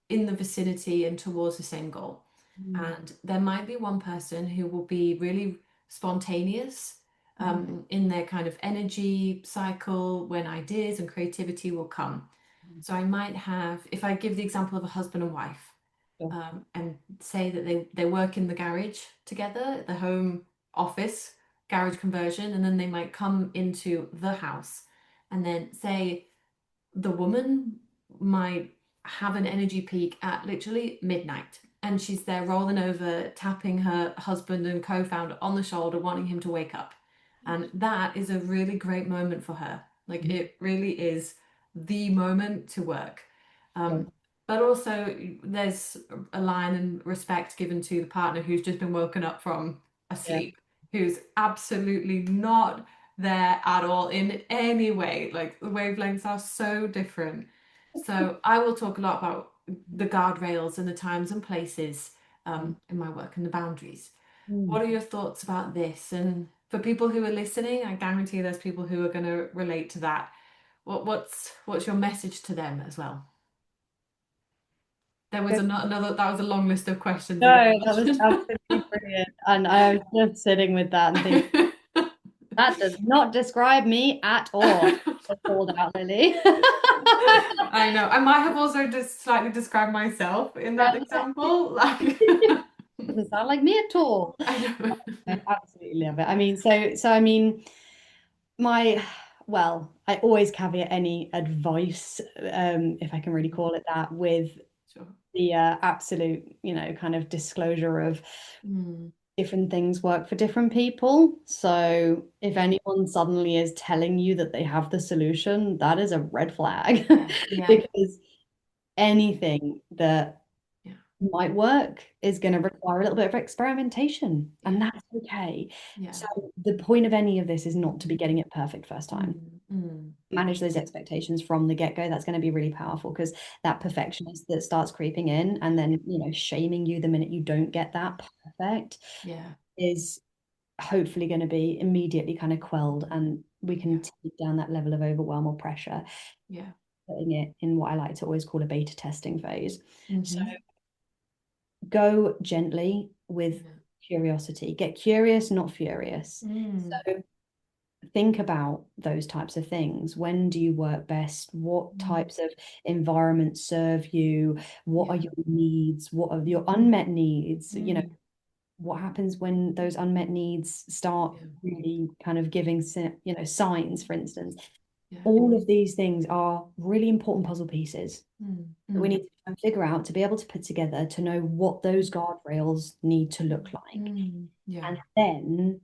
Speaker 1: in the vicinity and towards the same goal.
Speaker 2: Mm.
Speaker 1: And there might be one person who will be really spontaneous
Speaker 2: Mhm.
Speaker 1: in their kind of energy cycle when ideas and creativity will come.
Speaker 2: Mhm.
Speaker 1: So I might have, if I give the example of a husband and wife,
Speaker 2: Sure.
Speaker 1: and say that they work in the garage together, the home office garage conversion, and then they might come into the house and then say the woman might have an energy peak at literally midnight and she's there rolling over, tapping her husband and co-founder on the shoulder, wanting him to wake up. And that is a really great moment for her. Like
Speaker 2: Mhm.
Speaker 1: it really is the moment to work.
Speaker 2: Sure.
Speaker 1: But also, there's a line and respect given to the partner who's just been woken up from a
Speaker 2: Yeah.
Speaker 1: sleep, who's absolutely not there at all in any way. Like the wavelengths are so different. So I will talk a lot about the guardrails and the times and places in my work and the boundaries.
Speaker 2: Mm.
Speaker 1: What are your thoughts about this? And for people who are listening, I guarantee there's people who are going to relate to that. What's your message to them as well? There was another that was a long list of questions
Speaker 2: No,
Speaker 1: again.
Speaker 2: that was absolutely brilliant. And I was just sitting with that and thinking, that does not describe me at all. I called out Lily.
Speaker 1: I know. I might have also just slightly described myself in that example. Like,
Speaker 2: Doesn't sound like me at all.
Speaker 1: I know.
Speaker 2: I absolutely love it. I mean, I mean, my, well, I always caveat any advice, if I can really call it that, with
Speaker 1: Sure.
Speaker 2: the absolute, kind of disclosure of
Speaker 1: Mm,
Speaker 2: different things work for different people. So if
Speaker 1: yeah,
Speaker 2: anyone suddenly is telling you that they have the solution, that is a red flag
Speaker 1: yeah, yeah,
Speaker 2: because anything that
Speaker 1: yeah,
Speaker 2: might work is going to require a little bit of experimentation, and
Speaker 1: yeah,
Speaker 2: that's okay.
Speaker 1: yeah.
Speaker 2: So the point of any of this is not to be getting it perfect first time.
Speaker 1: Mm, mm,
Speaker 2: Manage those expectations from the get-go. That's going to be really powerful because that perfectionist that starts creeping in and then, shaming you the minute you don't get that perfect
Speaker 1: yeah,
Speaker 2: is hopefully going to be immediately kind of quelled, and we
Speaker 1: yeah,
Speaker 2: can take down that level of overwhelm or pressure,
Speaker 1: yeah.
Speaker 2: putting it in what I like to always call a beta testing phase. So
Speaker 1: Mm-hmm.
Speaker 2: go gently with
Speaker 1: Yeah.
Speaker 2: curiosity. Get curious, not furious.
Speaker 1: Mm,
Speaker 2: So think about those types of things. When do you work best? What
Speaker 1: mm,
Speaker 2: types of environments serve you? What are
Speaker 1: yeah.
Speaker 2: your needs? What are your
Speaker 1: Mm,
Speaker 2: unmet needs?
Speaker 1: mm,
Speaker 2: What happens when those unmet needs start
Speaker 1: yeah,
Speaker 2: really kind of giving, signs, for instance?
Speaker 1: yeah.
Speaker 2: All of these things are really important puzzle pieces
Speaker 1: Mm,
Speaker 2: that we
Speaker 1: mm,
Speaker 2: need to try and figure out to be able to put together to know what those guardrails need to look like.
Speaker 1: yeah.
Speaker 2: And then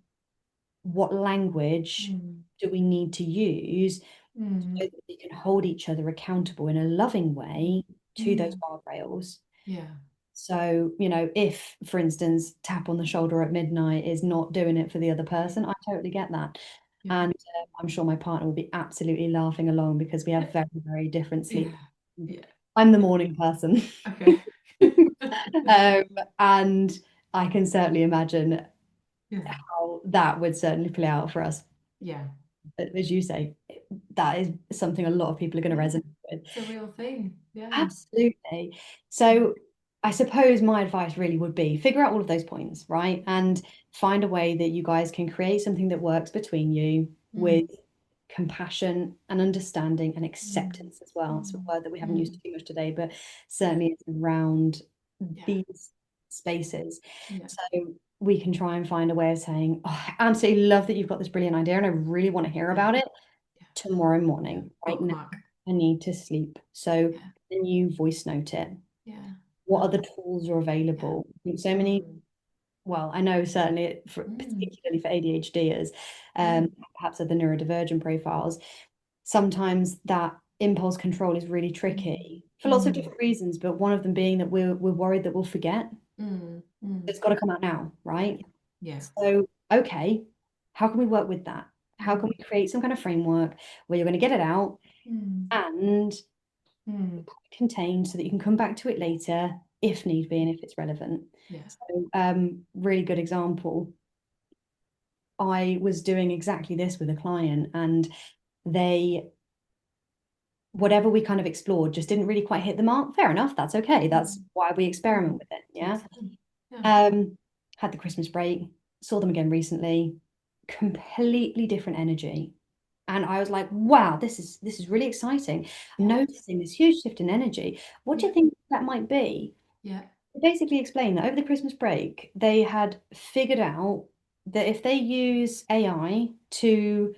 Speaker 2: what language
Speaker 1: Mm,
Speaker 2: do we need to use
Speaker 1: mm,
Speaker 2: so that we can hold each other accountable in a loving way to those
Speaker 1: mm,
Speaker 2: guardrails.
Speaker 1: yeah.
Speaker 2: So, if, for instance, tap on the shoulder at midnight is not doing it for the other
Speaker 1: Yeah.
Speaker 2: person, I totally get that.
Speaker 1: Yeah.
Speaker 2: And I'm sure my partner will be absolutely laughing along because we have very, very different sleep.
Speaker 1: Yeah. Yeah.
Speaker 2: I'm the
Speaker 1: Yeah.
Speaker 2: morning person.
Speaker 1: Okay.
Speaker 2: Um, and I can certainly imagine
Speaker 1: Yeah.
Speaker 2: how that would certainly play out for us.
Speaker 1: Yeah.
Speaker 2: As you say, that is something a lot of people are going to
Speaker 1: Yeah.
Speaker 2: resonate with.
Speaker 1: It's a real thing. Yeah.
Speaker 2: Absolutely. So I suppose my advice really would be figure out all of those points, right? And find a way that you guys can create something that works between you with
Speaker 1: Mm,
Speaker 2: compassion and understanding and
Speaker 1: mm,
Speaker 2: acceptance as well. It's a
Speaker 1: mm,
Speaker 2: word that we haven't used
Speaker 1: mm.
Speaker 2: too much today, but
Speaker 1: Yeah,
Speaker 2: certainly it's around
Speaker 1: yeah,
Speaker 2: these spaces.
Speaker 1: yeah,
Speaker 2: So we can try and find a way of saying, oh, I absolutely love that you've got this brilliant idea and I really want to hear
Speaker 1: yeah,
Speaker 2: about it
Speaker 1: yeah,
Speaker 2: tomorrow
Speaker 1: yeah.
Speaker 2: morning. Right now,
Speaker 1: Bookmark.
Speaker 2: I need to sleep. So
Speaker 1: Yeah,
Speaker 2: then you voice note it.
Speaker 1: yeah.
Speaker 2: What
Speaker 1: Oh,
Speaker 2: other tools are
Speaker 1: yeah.
Speaker 2: available? I think so many,
Speaker 1: Mm,
Speaker 2: well, I know certainly
Speaker 1: mm,
Speaker 2: particularly for ADHDers,
Speaker 1: mm,
Speaker 2: perhaps other neurodivergent profiles, sometimes that impulse control is really
Speaker 1: mm,
Speaker 2: tricky for lots of
Speaker 1: mm,
Speaker 2: different reasons, but one of them being that we're worried that we'll forget.
Speaker 1: mm.
Speaker 2: It's got to come out now,
Speaker 1: Yeah,
Speaker 2: right?
Speaker 1: yeah.
Speaker 2: So, okay, how can we work with that? How can
Speaker 1: Mm,
Speaker 2: we create some kind of framework where you're going to get it out
Speaker 1: mm,
Speaker 2: and
Speaker 1: mm.
Speaker 2: contained so that you can come back to it later if need be and if it's relevant?
Speaker 1: Yeah.
Speaker 2: So, really good example. I was doing exactly this with a client, and they, whatever we kind of explored, just didn't really quite hit the mark. Fair enough, that's okay. That's
Speaker 1: Mm,
Speaker 2: why we experiment
Speaker 1: mm.
Speaker 2: with it. Yeah.
Speaker 1: Takes time. Yeah.
Speaker 2: Um, had the Christmas break, saw them again recently, completely different energy. And I was like, wow, this is really exciting. I'm
Speaker 1: Yeah.
Speaker 2: noticing this huge shift in energy. What do
Speaker 1: Yeah.
Speaker 2: you think that might be?
Speaker 1: Yeah.
Speaker 2: They basically explained that over the Christmas break, they had figured out that if they use AI to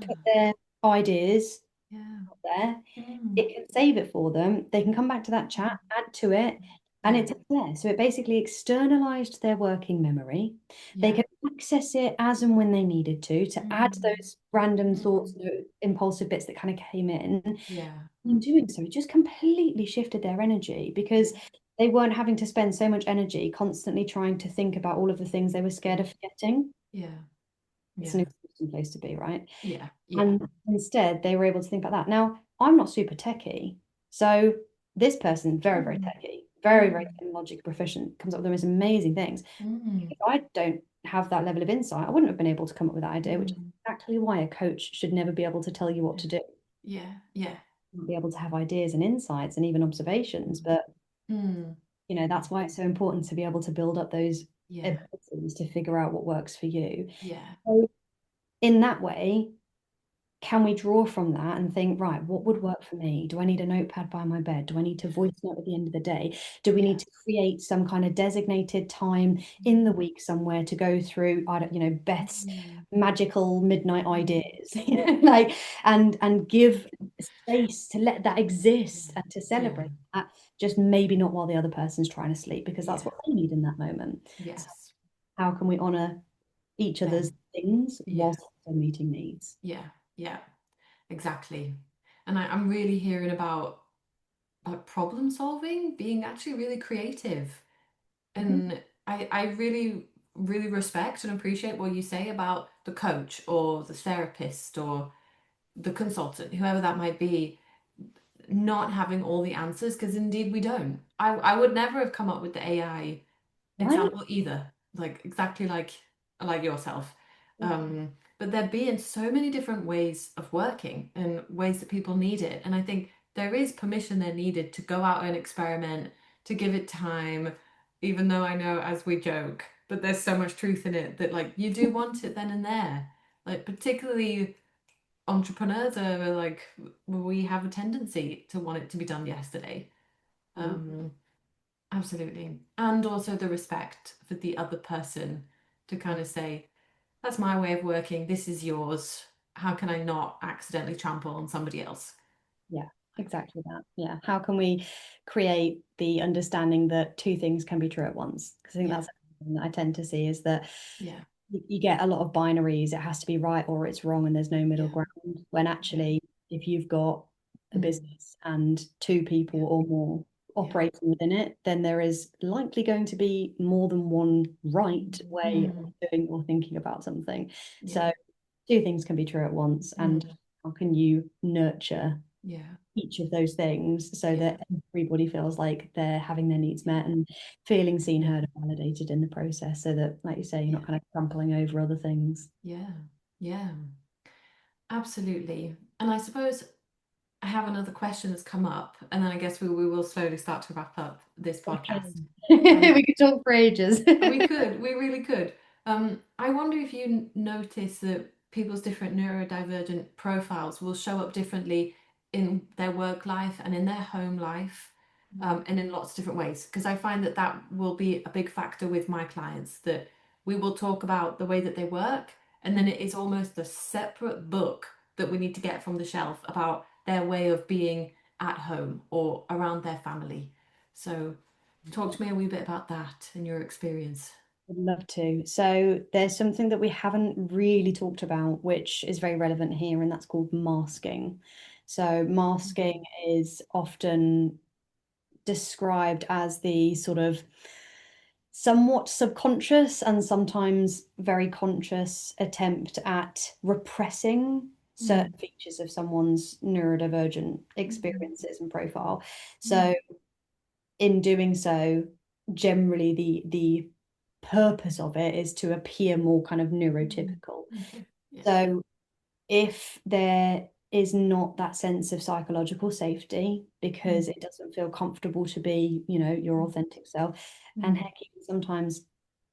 Speaker 2: put
Speaker 1: Ah,
Speaker 2: their ideas
Speaker 1: yeah.
Speaker 2: out there,
Speaker 1: Mm,
Speaker 2: it can save it for them. They can come back to that chat,
Speaker 1: mm.
Speaker 2: add to it, and
Speaker 1: Yeah.
Speaker 2: it's there. So it basically externalized their working memory. They
Speaker 1: Yeah.
Speaker 2: could access it as and when they needed to add
Speaker 1: Mm,
Speaker 2: those random thoughts,
Speaker 1: mm.
Speaker 2: impulsive bits that kind of came in.
Speaker 1: Yeah.
Speaker 2: In doing so, it just completely shifted their energy because
Speaker 1: Yeah.
Speaker 2: they weren't having to spend so much energy constantly trying to think about all of the things they were scared of forgetting.
Speaker 1: Yeah.
Speaker 2: It's an
Speaker 1: Yeah.
Speaker 2: exhausting place to be, right?
Speaker 1: Yeah. Yeah.
Speaker 2: And instead, they were able to think about that. Now, I'm not super techie. So this person, very, very
Speaker 1: Mm,
Speaker 2: techie, very, very
Speaker 1: mm,
Speaker 2: technologically proficient, comes up with the most amazing things.
Speaker 1: mm,
Speaker 2: If I don't have that level of insight, I wouldn't have been able to come up with that idea, which is
Speaker 1: mm.
Speaker 2: exactly why a coach should never be able to tell you what
Speaker 1: Yeah.
Speaker 2: to do.
Speaker 1: Yeah. Yeah.
Speaker 2: Be able to have ideas and insights and even observations. But,
Speaker 1: Mm.
Speaker 2: that's why it's so important to be able to build up those
Speaker 1: Yeah.
Speaker 2: abilities to figure out what works for you.
Speaker 1: Yeah.
Speaker 2: So in that way, can we draw from that and think, right, what would work for me? Do I need a notepad by my bed? Do I need to voice note at the end of the day? Do we need
Speaker 1: Yeah.
Speaker 2: to create some kind of designated time in the week somewhere to go through, I don't, Beth's
Speaker 1: Mm,
Speaker 2: magical midnight
Speaker 1: mm.
Speaker 2: ideas, like, and give space to let that exist
Speaker 1: Yeah.
Speaker 2: and to
Speaker 1: Yeah.
Speaker 2: celebrate that, just maybe not while the other person's trying to sleep, because that's
Speaker 1: Yeah.
Speaker 2: what they need in that moment. So
Speaker 1: Yes.
Speaker 2: how can we honor each other's
Speaker 1: Them.
Speaker 2: things
Speaker 1: Yeah.
Speaker 2: whilst also meeting needs?
Speaker 1: Yeah. Yeah. Exactly. And I'm really hearing about like problem solving, being actually really creative.
Speaker 2: Mhm.
Speaker 1: And I really, really respect and appreciate what you say about the coach or the therapist or the consultant, whoever that might be, not having all the answers, because indeed we don't. I would never have come up with the AI
Speaker 2: Right?
Speaker 1: example either, like exactly like yourself. But there being so many different ways of working and ways that people need it. And I think there is permission there needed to go out and experiment, to give it time, even though I know as we joke, but there's so much truth in it that like you do want it then and there. Like particularly entrepreneurs are like we have a tendency to want it to be done yesterday.
Speaker 2: Mm.
Speaker 1: Um, Absolutely. And also the respect for the other person to kind of say, that's my way of working, this is yours. How can I not accidentally trample on somebody else?
Speaker 2: Yeah,
Speaker 1: Like,
Speaker 2: exactly that. Yeah. How can we create the understanding that two things can be true at once? Because I think
Speaker 1: yeah,
Speaker 2: that's something that I tend to see is that
Speaker 1: yeah,
Speaker 2: you get a lot of binaries. It has to be right or it's wrong, and there's no middle
Speaker 1: yeah,
Speaker 2: ground. When
Speaker 1: yeah,
Speaker 2: actually, if you've got a
Speaker 1: mm,
Speaker 2: business and two people
Speaker 1: yeah,
Speaker 2: or more
Speaker 1: yeah,
Speaker 2: operating within it, then there is likely going to be more than one right
Speaker 1: mm,
Speaker 2: way of
Speaker 1: mm,
Speaker 2: doing or thinking about something.
Speaker 1: yeah,
Speaker 2: So two things can be true at once. And
Speaker 1: mm,
Speaker 2: how can you nurture
Speaker 1: yeah,
Speaker 2: each of those things so
Speaker 1: yeah,
Speaker 2: that everybody feels like they're having their needs met and feeling seen,
Speaker 1: yeah,
Speaker 2: heard, and validated in the process, so that, like you say, you're
Speaker 1: yeah,
Speaker 2: not kind of trampling over other things.
Speaker 1: yeah, yeah, absolutely. And I suppose I have another question that's come up, and then I guess we will slowly start to wrap up this
Speaker 2: Okay.
Speaker 1: podcast. Um,
Speaker 2: We could talk for ages.
Speaker 1: we really could. I wonder if you notice that people's different neurodivergent profiles will show up differently in their work life and in their home life, and in lots of different ways. Because I find that that will be a big factor with my clients, that we will talk about the way that they work, and then it is almost a separate book that we need to get from the shelf about their way of being at home or around their family. So talk to me a wee bit about that and your experience.
Speaker 2: Would love to. So there's something that we haven't really talked about, which is very relevant here, and that's called masking. So masking is often described as the sort of somewhat subconscious and sometimes very conscious attempt at repressing
Speaker 1: Mm,
Speaker 2: certain features of someone's neurodivergent
Speaker 1: mm,
Speaker 2: experiences and profile.
Speaker 1: mm,
Speaker 2: So in doing so, generally the purpose of it is to appear more kind of
Speaker 1: mm.
Speaker 2: neurotypical.
Speaker 1: Okay. Yeah.
Speaker 2: So if there is not that sense of psychological safety because
Speaker 1: Mm,
Speaker 2: it doesn't feel comfortable to be, your
Speaker 1: mm,
Speaker 2: authentic self, and
Speaker 1: mm,
Speaker 2: heck, even sometimes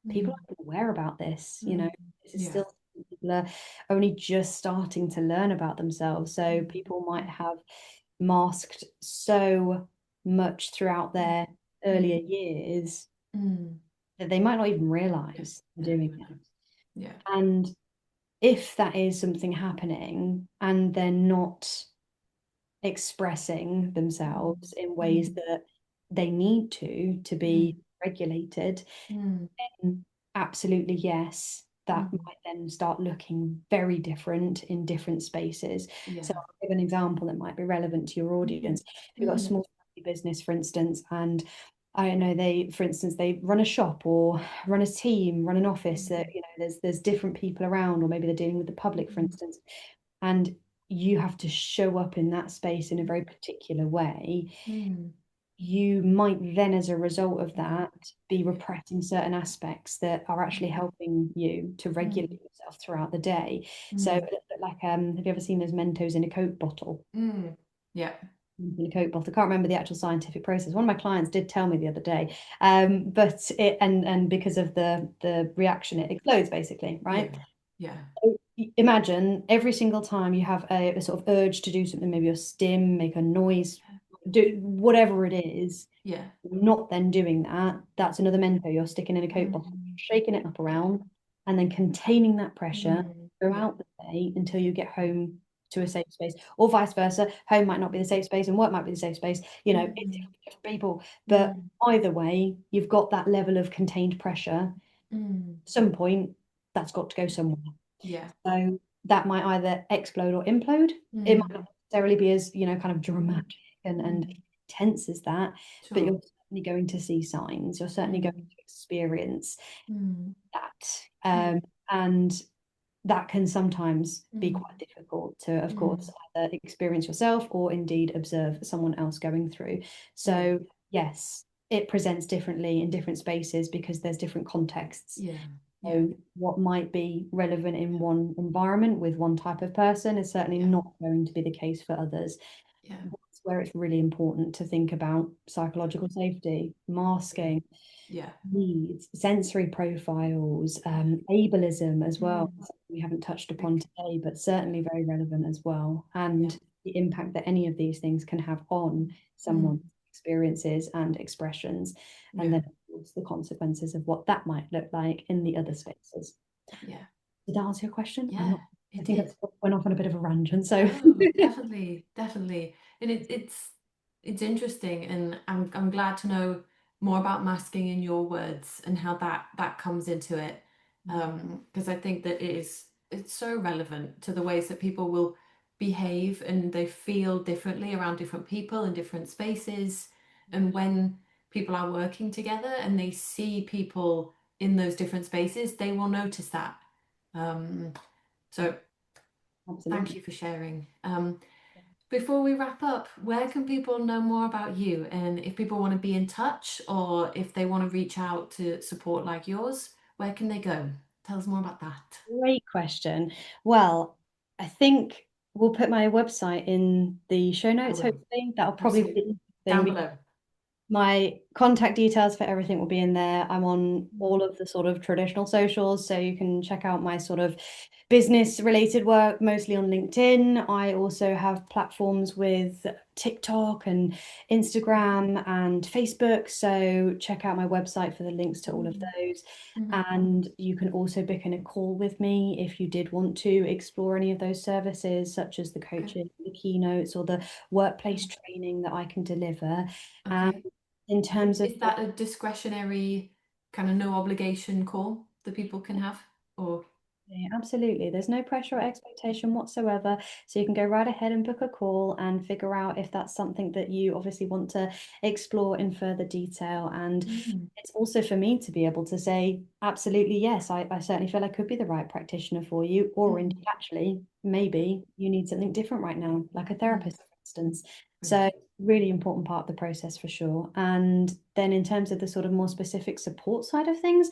Speaker 2: people
Speaker 1: mm,
Speaker 2: aren't aware about this,
Speaker 1: mm.
Speaker 2: this is
Speaker 1: Yeah.
Speaker 2: still people are only just starting to learn about themselves. So
Speaker 1: Mm,
Speaker 2: people might have masked so much throughout
Speaker 1: mm,
Speaker 2: their
Speaker 1: mm,
Speaker 2: earlier years
Speaker 1: mm.
Speaker 2: that they might not even
Speaker 1: Yeah.
Speaker 2: realize they're
Speaker 1: No,
Speaker 2: doing
Speaker 1: no, no.
Speaker 2: it.
Speaker 1: Yeah.
Speaker 2: And if that is something happening and they're not expressing
Speaker 1: Mm,
Speaker 2: themselves in ways
Speaker 1: mm,
Speaker 2: that they need to be
Speaker 1: mm,
Speaker 2: regulated,
Speaker 1: mm,
Speaker 2: absolutely, yes. That
Speaker 1: mm.
Speaker 2: might then start looking very different in different spaces. So
Speaker 1: Yeah.
Speaker 2: I'll give an example that might be relevant to your
Speaker 1: Mm,
Speaker 2: audience. If you've got a
Speaker 1: mm,
Speaker 2: small family business, for instance, and I don't know, for instance, they run a shop or run a team, run an office that,
Speaker 1: mm,
Speaker 2: there's different people around, or maybe they're dealing with the public, for
Speaker 1: mm,
Speaker 2: instance, and you have to show up in that space in a very particular way.
Speaker 1: mm,
Speaker 2: You might then, as a result of
Speaker 1: mm.
Speaker 2: that, be
Speaker 1: Yeah.
Speaker 2: repressing certain aspects that are actually
Speaker 1: Mm,
Speaker 2: helping you to regulate
Speaker 1: mm,
Speaker 2: yourself throughout the day. So, a
Speaker 1: mm,
Speaker 2: little bit like, have you ever seen those Mentos in a Coke bottle?
Speaker 1: mm. Yeah.
Speaker 2: In a Coke bottle. I can't remember the actual scientific process. One of my clients did tell me the other day, but it and because of the reaction, it explodes basically,
Speaker 1: Yeah.
Speaker 2: right?
Speaker 1: Yeah.
Speaker 2: So imagine every single time you have a sort of urge to do something, maybe a stim, make a noise, do whatever it is,
Speaker 1: Yeah.
Speaker 2: not then doing that, that's another Mento you're sticking in a Coke bottle,
Speaker 1: Mm,
Speaker 2: shaking it up
Speaker 1: yeah.
Speaker 2: around, and then containing that pressure
Speaker 1: Yeah.
Speaker 2: throughout the day until you get home to a safe space, or vice versa. Home might not be the safe space, and work might be the safe space. It's
Speaker 1: Mm,
Speaker 2: different for people, but
Speaker 1: mm,
Speaker 2: either way, you've got that level of contained pressure.
Speaker 1: mm,
Speaker 2: At some point, that's got to go
Speaker 1: yeah.
Speaker 2: somewhere.
Speaker 1: Yeah.
Speaker 2: So that might either explode or implode. It might
Speaker 1: Mm,
Speaker 2: not necessarily be as, kind of
Speaker 1: mm,
Speaker 2: dramatic and
Speaker 1: mm.
Speaker 2: intense as that, but
Speaker 1: Sure.
Speaker 2: you're certainly going to see signs. You're certainly going
Speaker 1: Mm,
Speaker 2: to experience
Speaker 1: mm,
Speaker 2: that.
Speaker 1: mm,
Speaker 2: And that can sometimes be
Speaker 1: mm,
Speaker 2: quite difficult to, of course,
Speaker 1: mm.
Speaker 2: either experience yourself or indeed observe someone else going through.
Speaker 1: Yeah.
Speaker 2: So, yes, it presents differently in different spaces because there's different contexts.
Speaker 1: Yeah. Yeah.
Speaker 2: So what might be relevant in one environment with one type of person is certainly
Speaker 1: Yeah.
Speaker 2: not going to be the case for others.
Speaker 1: Yeah.
Speaker 2: That's where it's really important to think about
Speaker 1: Yeah.
Speaker 2: psychological safety,
Speaker 1: Yeah.
Speaker 2: masking,
Speaker 1: Yeah.
Speaker 2: needs, sensory profiles, ableism as well.
Speaker 1: Mm.
Speaker 2: Something we haven't touched upon
Speaker 1: Big.
Speaker 2: today, but
Speaker 1: Yeah.
Speaker 2: certainly very relevant as well.
Speaker 1: Yeah.
Speaker 2: And the impact that any of these things can have on someone's
Speaker 1: Mm.
Speaker 2: experiences and expressions, and
Speaker 1: Yeah.
Speaker 2: then of course the consequences of what that might look like in the other spaces.
Speaker 1: Yeah.
Speaker 2: Did that answer your question? I'm
Speaker 1: Yeah.
Speaker 2: not. I
Speaker 1: It
Speaker 2: think
Speaker 1: did.
Speaker 2: I went off on a bit of a rangent. So
Speaker 1: No, definitely, definitely. And it's interesting, and I'm glad to know more about masking in your words and how that comes into it. Because I think that it's so relevant to the ways that people will behave and they feel differently around different people in different spaces. And when people are working together and they see people in those different spaces, they will notice that. Um, so thank
Speaker 2: absolutely.
Speaker 1: you for sharing. Before we wrap up, where can people know more about you? And if people want to be in touch or if they want to reach out to support like yours, where can they go? Tell us more about that.
Speaker 2: Great question. Well, I think we'll put my website in the show
Speaker 1: I
Speaker 2: notes,
Speaker 1: will.
Speaker 2: hopefully. That'll probably be
Speaker 1: Absolutely.
Speaker 2: the
Speaker 1: Down
Speaker 2: thing.
Speaker 1: below.
Speaker 2: My contact details for everything will be in there. I'm on
Speaker 1: Mm.
Speaker 2: all of the sort of traditional socials, so you can check out my sort of business related work, mostly on LinkedIn. I also have platforms with TikTok and Instagram and Facebook, so check out my website for the links to all of
Speaker 1: Mm.
Speaker 2: those.
Speaker 1: Mhm.
Speaker 2: And you can also book in a call with me if you did want to explore any of those services, such as the
Speaker 1: Okay.
Speaker 2: coaching, the keynotes, or the workplace
Speaker 1: Mm.
Speaker 2: training that I can deliver. And
Speaker 1: Okay.
Speaker 2: in terms of
Speaker 1: Is that a discretionary kind of no obligation call that people can have? Or
Speaker 2: yeah, absolutely. There's no pressure or expectation whatsoever. So you can go right ahead and book a call and figure out if that's something that you obviously want to explore in further detail. And
Speaker 1: mm,
Speaker 2: it's also for me to be able to say, absolutely, yes, I certainly feel I could be the right practitioner for you. Or indeed,
Speaker 1: mm,
Speaker 2: actually, maybe you need something different right now, like a
Speaker 1: mm,
Speaker 2: therapist, for instance.
Speaker 1: great.
Speaker 2: So really important part of the process for sure. And then in terms of the sort of more specific support side of things,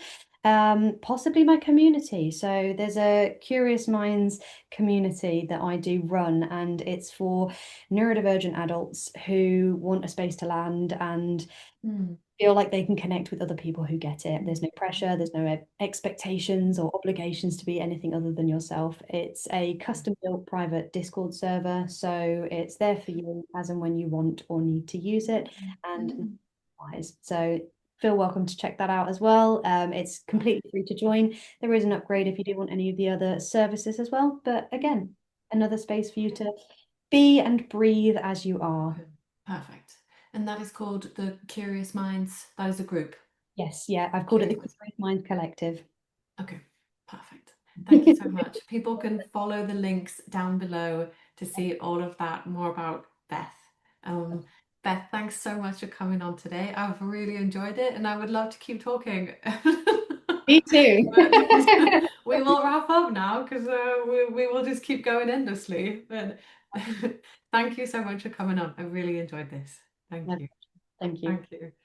Speaker 2: possibly my community. So there's a Curious Minds community that I do run, and it's for neurodivergent adults who want a space to land and
Speaker 1: Mm,
Speaker 2: feel like they can connect with other people who get it.
Speaker 1: mm,
Speaker 2: There's no pressure, there's no expectations or obligations to be anything other than yourself. It's a
Speaker 1: great.
Speaker 2: custom-built private Discord server, so it's there for you as and when you want or need to use it,
Speaker 1: Mm,
Speaker 2: and
Speaker 1: mm,
Speaker 2: wise. So feel welcome to check that out as well. It's completely free to join. There is an upgrade if you do want any of the other services as well. But
Speaker 1: mm,
Speaker 2: again, another space for you
Speaker 1: okay.
Speaker 2: to be and breathe as you are.
Speaker 1: Okay. Perfect. And that is called the Curious Minds. That is a group.
Speaker 2: Yes, yeah, I've called it the
Speaker 1: Curious Minds.
Speaker 2: Curious Mind Collective.
Speaker 1: Okay. Perfect. Thank you so much. People can follow the links down below to see all of that, more about Beth. Um, Beth, thanks so much for coming on today. I've really enjoyed it and I would love to keep talking.
Speaker 2: Me too.
Speaker 1: But we will wrap up now because we will just keep going endlessly. But thank you so much for coming on. I really enjoyed this. Thank
Speaker 2: No,
Speaker 1: you.
Speaker 2: thank you.
Speaker 1: Thank you.